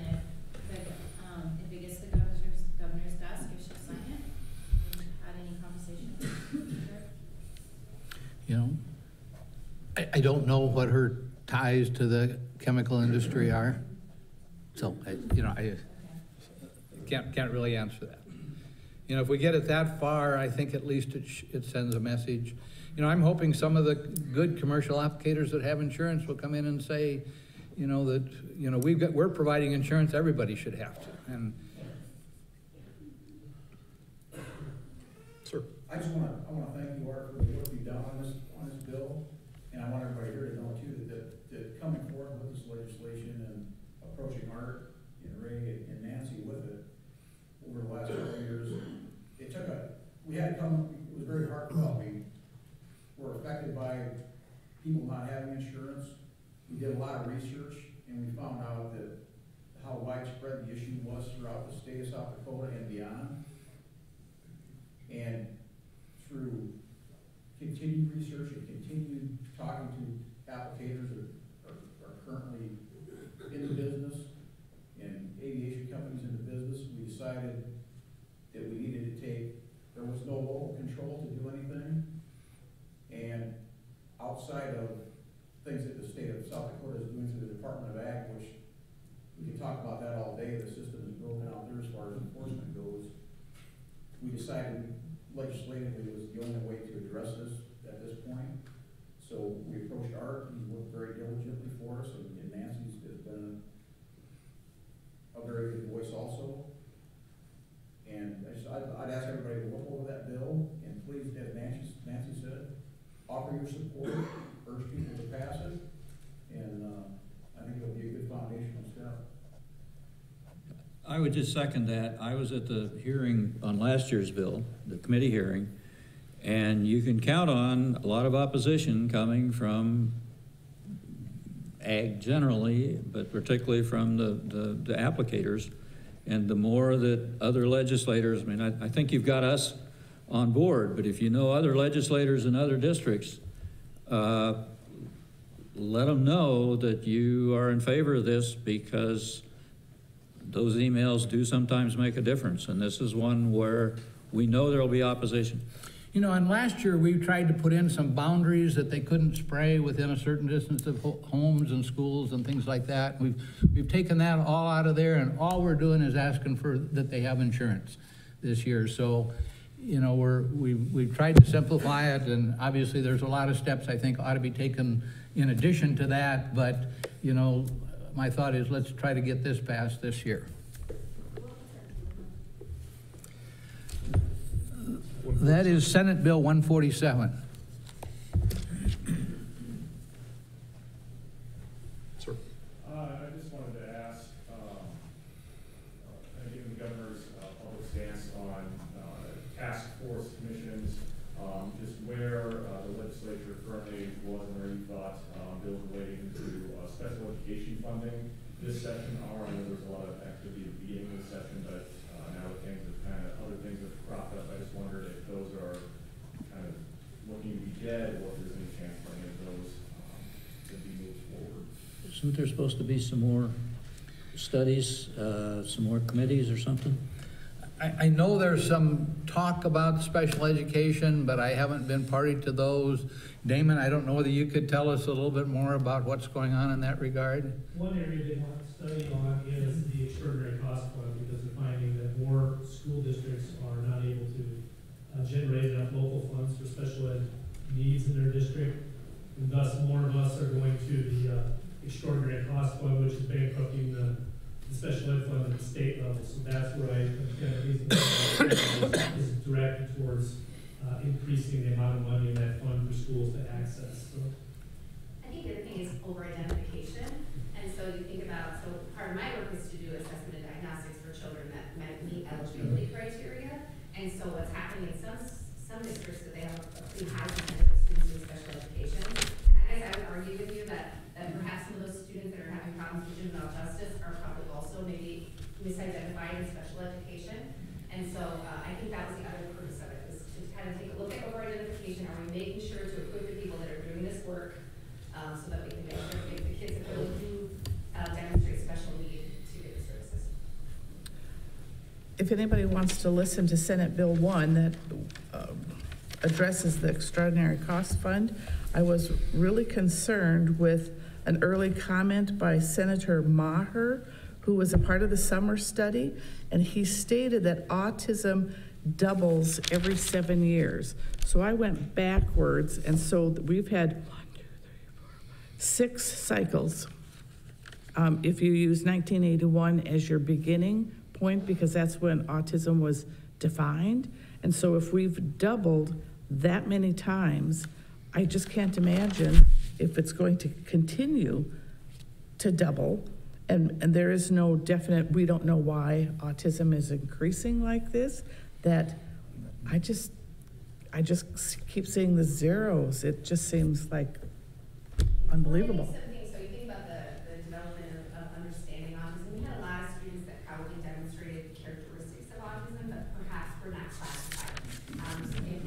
if it gets to the governor's desk, if she'll sign it? Had any conversations with her? I don't know what her ties to the chemical industry are, so I can't really answer that. If we get it that far, I think at least it sends a message. I'm hoping some of the good commercial applicators that have insurance will come in and say, that we're providing insurance, everybody should have to. And sir, I want to thank you, Art, for the work you've done on this bill, and I want everybody here to know too that coming forward with this legislation and approaching Art and Ray and Nancy with it over the last couple of years, it was very hard. We were affected by people not having insurance. We did a lot of research, and we found out that how widespread the issue was throughout the state of South Dakota and beyond. And through continued research and continued talking to applicators that are currently in the business and aviation companies in the business, we decided that we needed to there was no local control to do anything. And outside of things that the state of South Dakota is doing through the Department of Ag, which we can talk about that all day, the system is broken out there as far as enforcement goes, we decided legislatively it was the only way to address this at this point. So we approached Art, he worked very diligently for us, and Nancy's has been a very good voice also. And I'd ask everybody to look over that bill, and please, as Nancy said, offer your support, urge people to pass it, and I think it'll be a good foundational step. I would just second that. I was at the hearing on last year's bill, the committee hearing, and you can count on a lot of opposition coming from ag generally, but particularly from the applicators. And the more that other legislators, I think you've got us on board, but if you know other legislators in other districts, let them know that you are in favor of this, because those emails do sometimes make a difference. And this is one where we know there will be opposition. And last year we tried to put in some boundaries that they couldn't spray within a certain distance of homes and schools and things like that. We've taken that all out of there, and all we're doing is asking for that they have insurance this year. So, we've tried to simplify it, and obviously there's a lot of steps I think ought to be taken in addition to that. But, my thought is let's try to get this passed this year. That is Senate Bill 147. Sir. I just wanted to ask, given the governor's public stance on task force commissions, just where the legislature currently was and where you thought bills relating to special education funding this session are. I know there's a lot of activity at the beginning of the session, but now that other things have cropped up, I just wondered if those are kind of looking to be dead, or if there's any chance for any of those to be moved forward. Isn't there supposed to be some more studies, some more committees or something? I know there's some talk about special education, but I haven't been party to those. Damon, I don't know whether you could tell us a little bit more about what's going on in that regard? One area they want to study on is the extraordinary cost fund, because they're finding that more school districts are not able to generate enough local funds for special ed needs in their district. And thus, more of us are going to the extraordinary cost fund, which is bankrupting the special ed fund at the state level. So that's where I is directed towards increasing the amount of money in that fund for schools to access. So I think the other thing is over-identification. And so you think about, so part of my work is to do assessment and diagnostics for children that might meet eligibility criteria. And so what's happening in some districts that they have a pretty high percentage of students in special education. And I guess I would argue with you that perhaps some of those students that are having problems with juvenile justice are probably also maybe misidentified in special education. And so I think that was the other purpose of it, was to kind of take a look at over-identification. Are we making sure to equip the people that are doing this work so that we can make sure if the kids that really do demonstrate special need to get the services? If anybody wants to listen to Senate Bill 1 that addresses the Extraordinary Cost Fund, I was really concerned with an early comment by Senator Maher, who was a part of the summer study, and he stated that autism doubles every 7 years. So I went backwards, and so we've had 6 cycles. If you use 1981 as your beginning point, because that's when autism was defined. And so if we've doubled that many times, I just can't imagine if it's going to continue to double. And there is no definite, we don't know why autism is increasing like this, that I just keep seeing the zeros. It just seems like unbelievable. So you think about the development of understanding autism. We had a lot of students that probably demonstrated characteristics of autism, but perhaps were not classified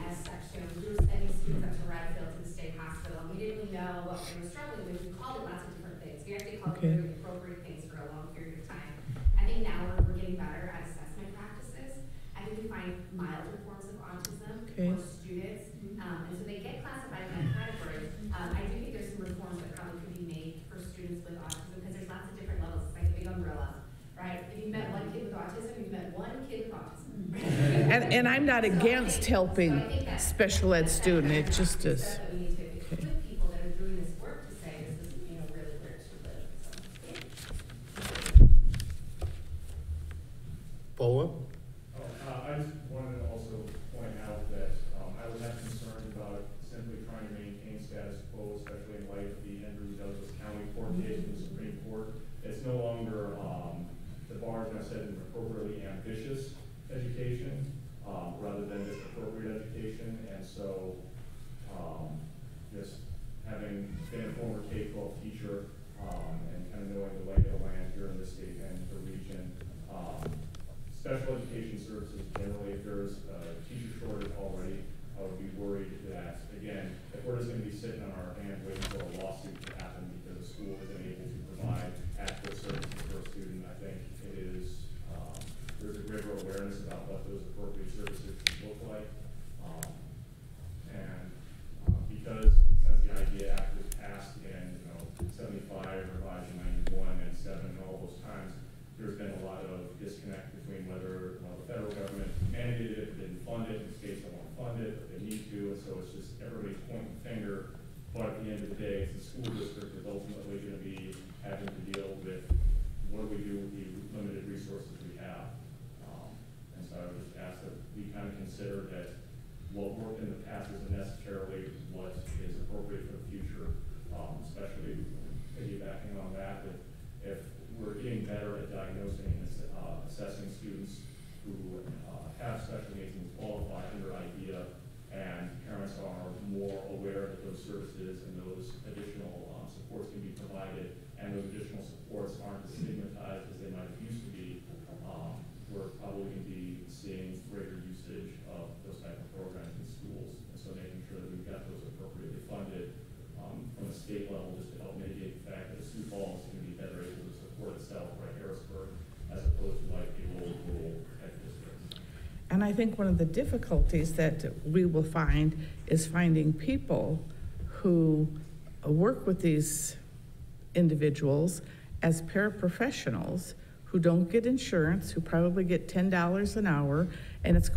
as such. We were sending students up to Radfield to the state hospital, and we didn't really know what they were struggling with. We called it lots of different things. We actually called it very appropriate things for a long period of time. I think now we're getting better at assessment practices. I think we find milder forms of autism for students, and so they get classified in that category. I do think there's some reforms that probably could be made for students with autism, because there's lots of different levels. It's like a big umbrella, right? If you met one kid with autism, you've met one kid with autism. And I'm not against helping special ed students. It just is. We need to equip people that are doing this work to say this is, really where it should live. Follow up? I just wanted to also point out that I would have concerns about simply trying to maintain status quo, especially in light of the Andrew Douglas County Court case in the Supreme Court. It's no longer, the bar has now said an appropriately ambitious education rather than just appropriate education. And so just having been a former K-12 teacher and kind of knowing the lay of the land here in this state and the region, special education services generally, if there's a teacher shortage already, I would be worried that, again, if we're just going to be sitting on our hands waiting for a lawsuit to happen because the school isn't able to provide adequate services for a student, I think it is, there's a greater awareness about what those appropriate services should look like. Because since the IDEA Act was passed in 75, revised in 91, and 7, and all those times, there's been a lot of disconnect between whether the federal government mandated it, didn't fund it, and states don't want to fund it, but they need to, and so it's just everybody's pointing the finger. But at the end of the day, it's the school district that's ultimately going to be provided, and those additional supports aren't as stigmatized as they might have used to be, we're probably going to be seeing greater usage of those type of programs in schools. And so making sure that we've got those appropriately funded from a state level, just to help mitigate the fact that Sioux Falls is going to be better able to support itself, like Harrisburg, as opposed to like the local rural type districts. And I think one of the difficulties that we will find is finding people who work with these individuals as paraprofessionals who don't get insurance, who probably get $10 an hour, and it's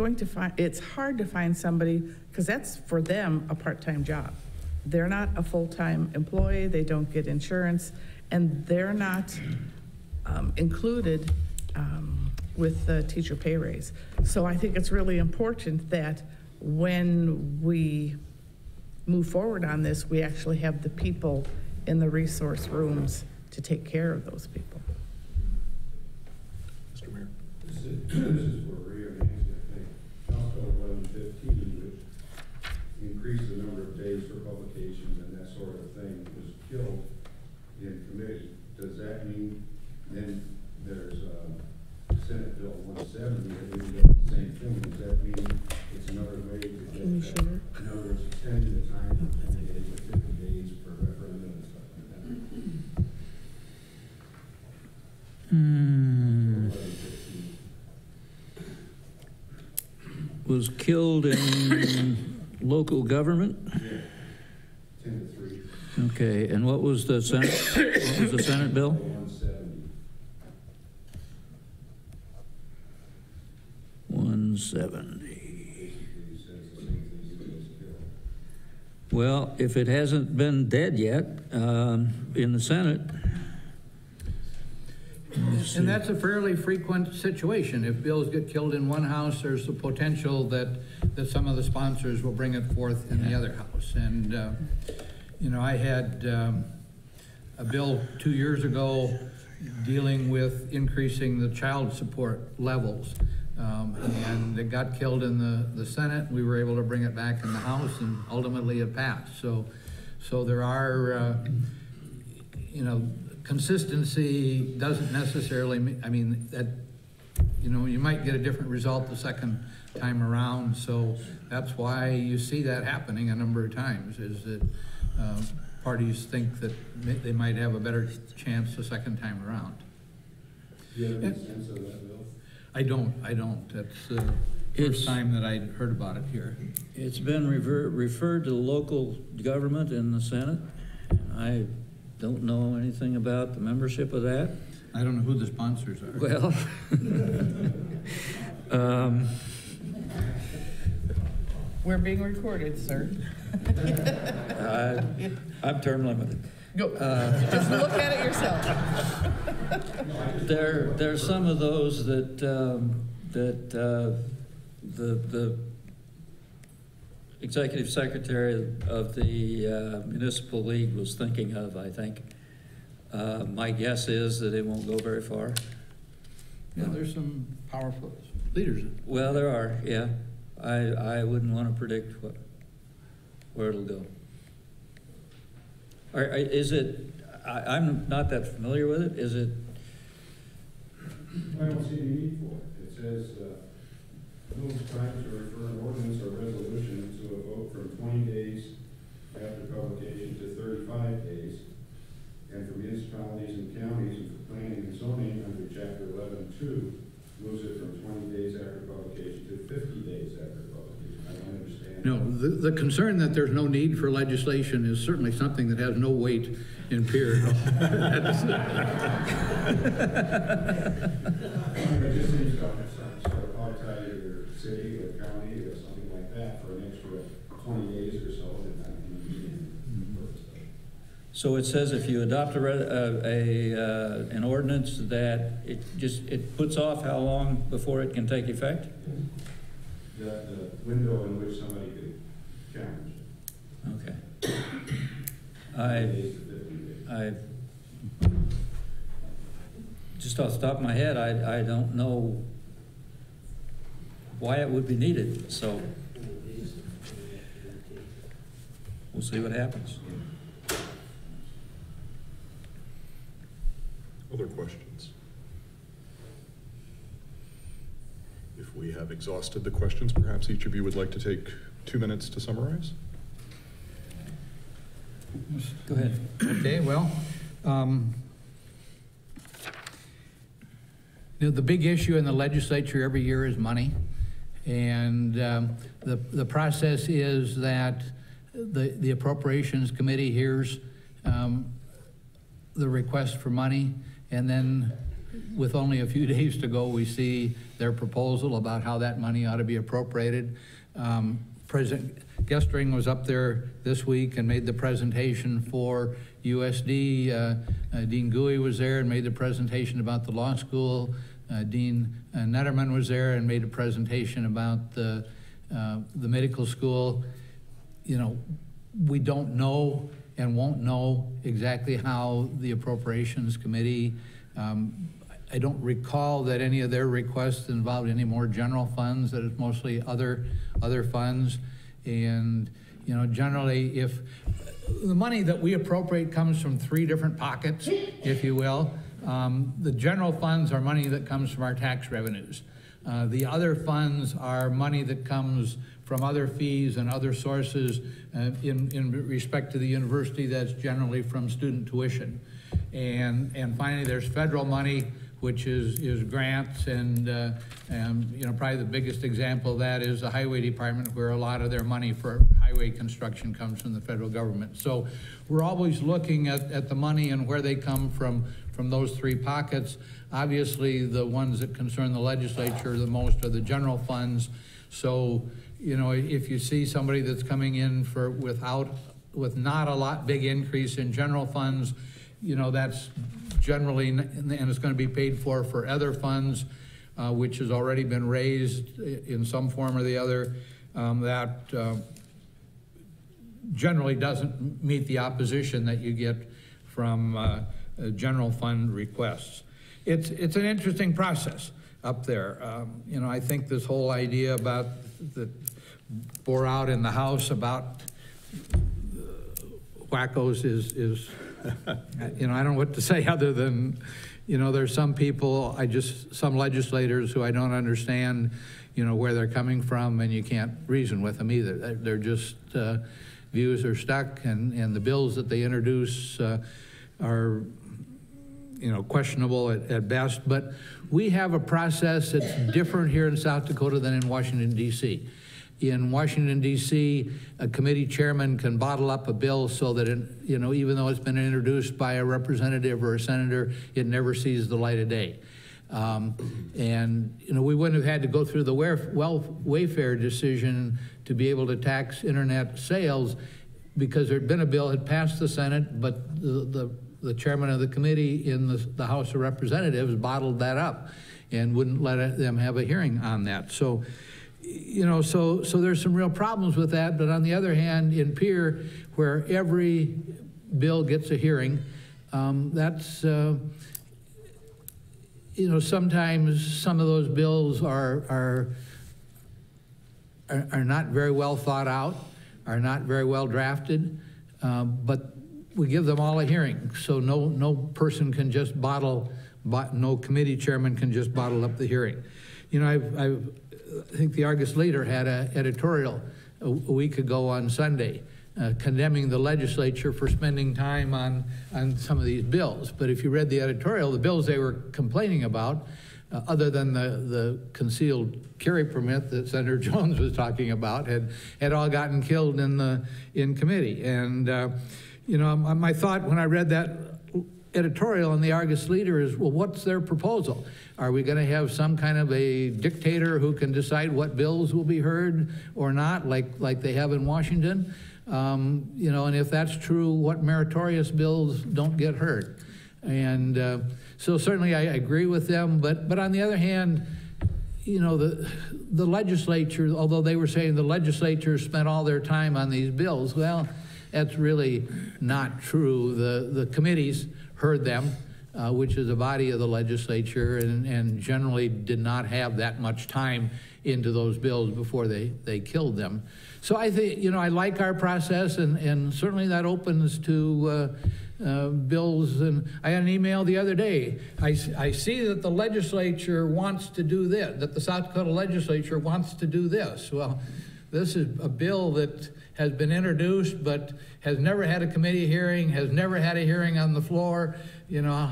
hard to find somebody, because that's for them a part-time job. They're not a full-time employee, they don't get insurance, and they're not included with the teacher pay raise. So I think it's really important that when we move forward on this, we actually have the people in the resource rooms to take care of those people. Mr. Mayor. This is for Ray or Nancy, I think. House Bill 1115, which increased the number of days for publications and that sort of thing, was killed in committee. Does that mean then there's Senate Bill 170 that we get the same thing? Does that mean it's another way to get that? In other words, extending the time from 10 days to 50 days for referendum and stuff like that? Was killed in local government? Yeah, 10 to 3. Okay, and what was the Senate? What was the Senate bill? 170. 170. Well, if it hasn't been dead yet in the Senate. And that's a fairly frequent situation. If bills get killed in one house, there's the potential that some of the sponsors will bring it forth in the other house. And, you know, I had a bill 2 years ago dealing with increasing the child support levels. And it got killed in the Senate. We were able to bring it back in the House, and ultimately it passed. So there are, you know, consistency doesn't necessarily mean, I mean, that, you know, you might get a different result the second time around. So that's why you see that happening a number of times, is that parties think that they might have a better chance the second time around. Do you have any sense of that, Bill? I don't. That's the first time that I heard about it here. It's been referred to local government in the Senate. I don't know anything about the membership of that. I don't know who the sponsors are. Well, We're being recorded, sir. I'm term limited. Go. Just look at it yourself. There's some of those that the executive secretary of the municipal league was thinking of, I think. My guess is that it won't go very far. Yeah, there's some powerful leaders. Well, there are, yeah. I wouldn't want to predict where it'll go. Is it, I'm not that familiar with it, is it? I don't see any need for it. It says, rules time to refer an ordinance or resolution to a vote from 20 days after publication to 35 days, and for municipalities and counties and for planning and zoning under Chapter 11.2, moves it from 20 days after publication to 50 days after publication. I don't understand. No, the concern that there's no need for legislation is certainly something that has no weight in peer. It just seems to have some sort of outside of your city or county or something like that for an extra 20 days or so. So it says if you adopt an ordinance that it puts off how long before it can take effect? The window in which somebody could challenge it. Okay. I just off the top of my head, I don't know why it would be needed, so we'll see what happens. Other questions? If we have exhausted the questions, perhaps each of you would like to take 2 minutes to summarize? Go ahead. Okay, well, the big issue in the legislature every year is money. And the process is that the Appropriations Committee hears the request for money, and then with only a few days to go, we see their proposal about how that money ought to be appropriated. President Gestring was up there this week and made the presentation for USD. Dean Gouy was there and made the presentation about the law school. Dean Netterman was there and made a presentation about the medical school. You know, we don't know and won't know exactly how the Appropriations Committee, I don't recall that any of their requests involved any more general funds, that it's mostly other funds. And, you know, generally if the money that we appropriate comes from 3 different pockets, if you will. The general funds are money that comes from our tax revenues. The other funds are money that comes from other fees and other sources in respect to the university, that's generally from student tuition. And finally, there's federal money, which is grants, and you know, probably the biggest example of that is the Highway Department, where a lot of their money for highway construction comes from the federal government. So we're always looking at the money and where they come from those 3 pockets. Obviously, the ones that concern the legislature the most are the general funds. So, you know, if you see somebody that's coming in with not a lot big increase in general funds, you know, that's generally, and it's going to be paid for other funds, which has already been raised in some form or the other, that generally doesn't meet the opposition that you get from general fund requests. It's an interesting process up there. You know, I think this whole idea about the bore out in the House about wackos is you know, I don't know what to say other than, you know, there's some people, some legislators who I don't understand, you know, where they're coming from, and you can't reason with them either. They're just, views are stuck, and the bills that they introduce are, you know, questionable at best. But we have a process that's different here in South Dakota than in Washington, D.C. In Washington, D.C., a committee chairman can bottle up a bill so that, you know, even though it's been introduced by a representative or a senator, it never sees the light of day. And, you know, we wouldn't have had to go through the Wayfair decision to be able to tax internet sales, because there'd been a bill that passed the Senate, but the chairman of the committee in the House of Representatives bottled that up and wouldn't let them have a hearing on that. So, you know, so there's some real problems with that. But on the other hand, in Pierre, where every bill gets a hearing, that's, you know, sometimes some of those bills are not very well thought out, are not very well drafted, but we give them all a hearing. So no person can just no committee chairman can just bottle up the hearing. You know, I think the Argus Leader had an editorial a week ago on Sunday condemning the legislature for spending time on some of these bills. But if you read the editorial, the bills they were complaining about, other than the concealed carry permit that Senator Jones was talking about, had all gotten killed in committee. And you know, my thought when I read that editorial in the Argus Leader is, well, what's their proposal? Are we going to have some kind of a dictator who can decide what bills will be heard or not, like they have in Washington? You know, and if that's true, what meritorious bills don't get heard? And so certainly I agree with them, but on the other hand, you know, the legislature, although they were saying the legislature spent all their time on these bills, well, that's really not true. The committees heard them, which is a body of the legislature, and generally did not have that much time into those bills before they killed them. So I think, you know, I like our process, and certainly that opens to bills, and I got an email the other day. I see that the legislature wants to do this, that the South Dakota legislature wants to do this. Well, this is a bill that has been introduced but has never had a committee hearing, has never had a hearing on the floor. You know,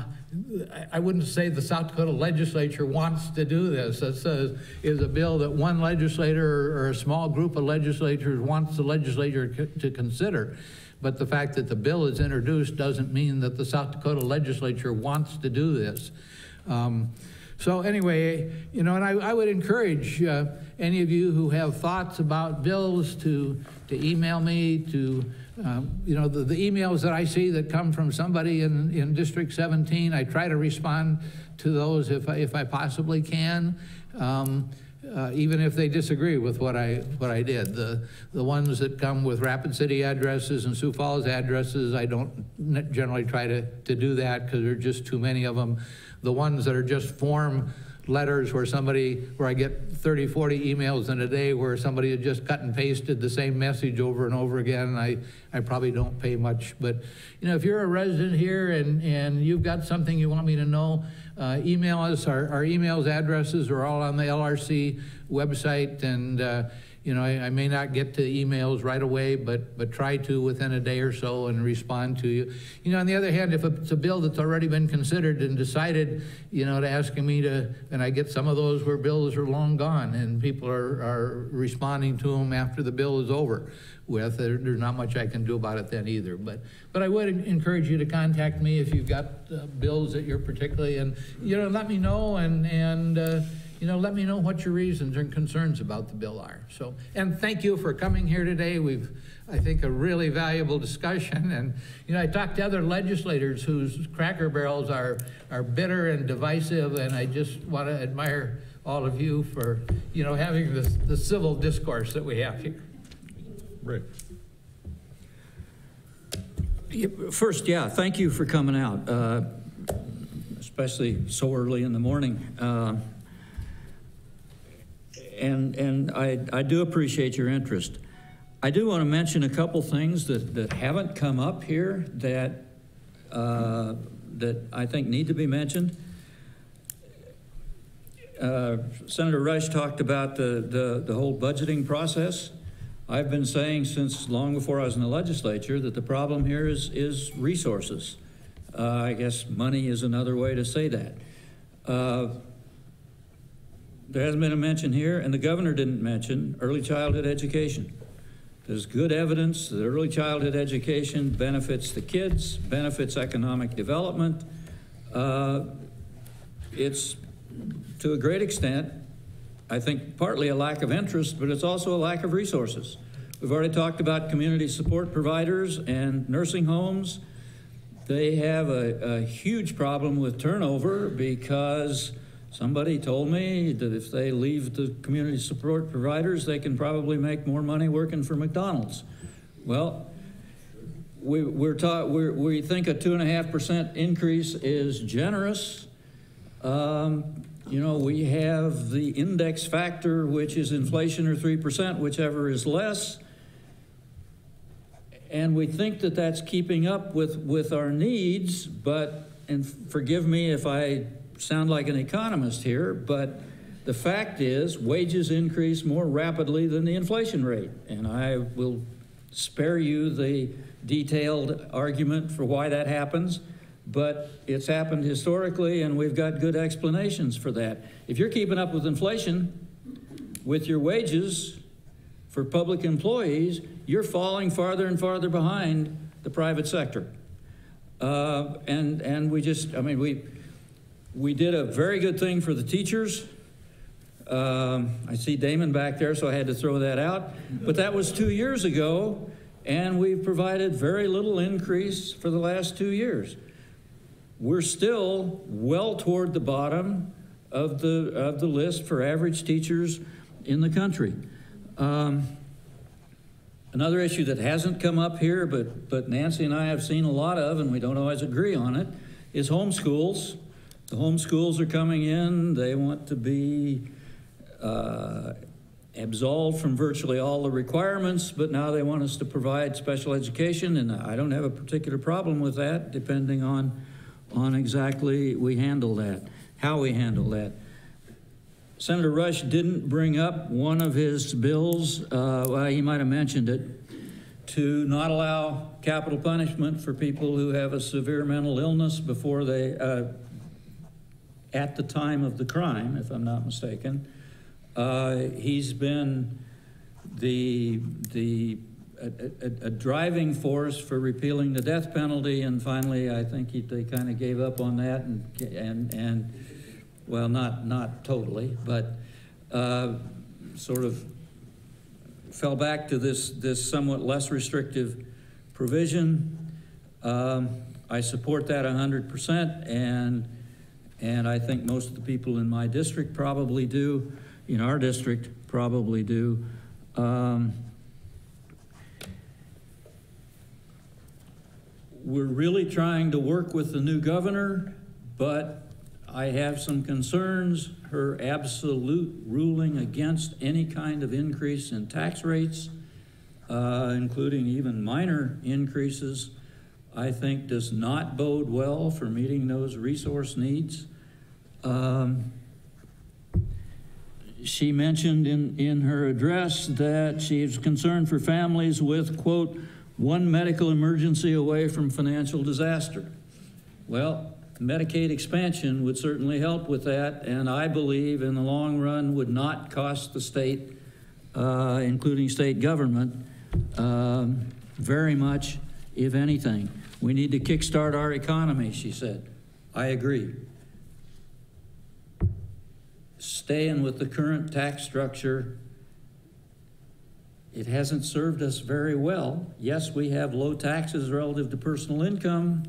I wouldn't say the South Dakota legislature wants to do this. This is a bill that one legislator or a small group of legislators wants the legislature to consider. But the fact that the bill is introduced doesn't mean that the South Dakota legislature wants to do this. So anyway, you know, and I would encourage any of you who have thoughts about bills to email me, to, you know, the emails that I see that come from somebody in District 17, I try to respond to those if I possibly can. Even if they disagree with what I did. The ones that come with Rapid City addresses and Sioux Falls addresses, I don't generally try to do that because there are just too many of them. The ones that are just form letters where I get 30, 40 emails in a day where somebody had just cut and pasted the same message over and over again, I probably don't pay much. But, you know, if you're a resident here and you've got something you want me to know, email us. Our emails addresses are all on the LRC website, and you know, I may not get to emails right away, but try to within a day or so and respond to you. You know, on the other hand, if it's a bill that's already been considered and decided, you know, to asking me to, and I get some of those where bills are long gone and people are responding to them after the bill is over with, there's not much I can do about it then either. But I would encourage you to contact me if you've got bills that you're particularly, and, you know, let me know and you know, let me know what your reasons and concerns about the bill are. So, and thank you for coming here today. We've, I think, a really valuable discussion. And, you know, I talked to other legislators whose Cracker Barrels are bitter and divisive, and I just want to admire all of you for, you know, having the civil discourse that we have here. Right. First, yeah, thank you for coming out, especially so early in the morning. And I do appreciate your interest. I do want to mention a couple things that haven't come up here that I think need to be mentioned. Senator Rush talked about the whole budgeting process. I've been saying since long before I was in the legislature that the problem here is resources. I guess money is another way to say that. There hasn't been a mention here, and the governor didn't mention early childhood education. There's good evidence that early childhood education benefits the kids, benefits economic development. It's, to a great extent, I think partly a lack of interest, but it's also a lack of resources. We've already talked about community support providers and nursing homes. They have a huge problem with turnover because somebody told me that if they leave the community support providers, they can probably make more money working for McDonald's. Well, we think a 2.5% increase is generous. You know, we have the index factor, which is inflation or 3%, whichever is less. And we think that that's keeping up with our needs, but, and forgive me if I sound like an economist here, but the fact is wages increase more rapidly than the inflation rate. And I will spare you the detailed argument for why that happens, but it's happened historically and we've got good explanations for that. If you're keeping up with inflation with your wages for public employees, you're falling farther and farther behind the private sector. And we just, I mean, we did a very good thing for the teachers. I see Damon back there, so I had to throw that out. But that was 2 years ago, and we've provided very little increase for the last 2 years. We're still well toward the bottom of the list for average teachers in the country. Another issue that hasn't come up here, but Nancy and I have seen a lot of, and we don't always agree on it, is homeschools. The homeschools are coming in. They want to be absolved from virtually all the requirements, but now they want us to provide special education, and I don't have a particular problem with that, depending on exactly how we handle that. Senator Rush didn't bring up one of his bills, well, he might have mentioned it, to not allow capital punishment for people who have a severe mental illness before they, at the time of the crime, if I'm not mistaken. He's been a driving force for repealing the death penalty, and finally, I think they kind of gave up on that, and well, not totally, but sort of fell back to this somewhat less restrictive provision. I support that 100%, and I think most of the people in my district probably do. In our district, probably do. We're really trying to work with the new governor, but I have some concerns. Her absolute ruling against any kind of increase in tax rates, including even minor increases, I think does not bode well for meeting those resource needs. She mentioned in her address that she is concerned for families with, quote, one medical emergency away from financial disaster. Well, Medicaid expansion would certainly help with that, and I believe in the long run would not cost the state, including state government, very much, if anything. We need to kickstart our economy, she said. I agree. Staying with the current tax structure, it hasn't served us very well. Yes, we have low taxes relative to personal income.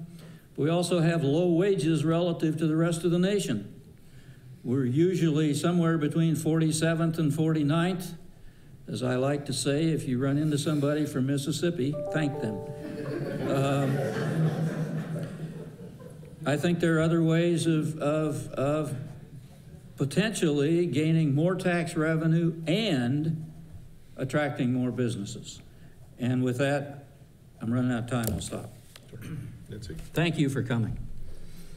We also have low wages relative to the rest of the nation. We're usually somewhere between 47th and 49th. As I like to say, if you run into somebody from Mississippi, thank them. I think there are other ways of potentially gaining more tax revenue and attracting more businesses. And with that, I'm running out of time. I'll stop. Nancy. Thank you for coming.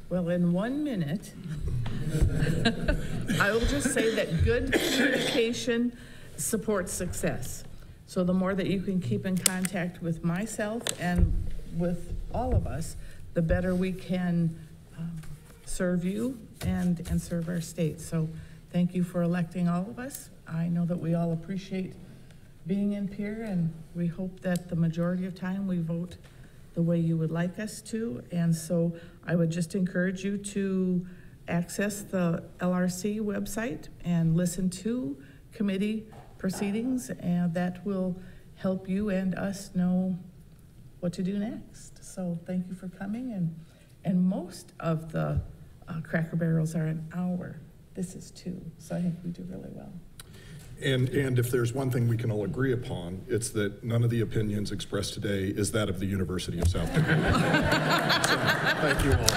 Well, in 1 minute, I will just say that good communication supports success. So the more that you can keep in contact with myself and with all of us, the better we can serve you and serve our state. So thank you for electing all of us. I know that we all appreciate being in Pierre, and we hope that the majority of time we vote the way you would like us to. And so I would just encourage you to access the LRC website and listen to committee proceedings, and that will help you and us know what to do next. So thank you for coming, and most of the Cracker Barrels are an hour. This is 2, so I think we do really well. And if there's one thing we can all agree upon, it's that none of the opinions expressed today is that of the University of South Dakota. So, thank you all.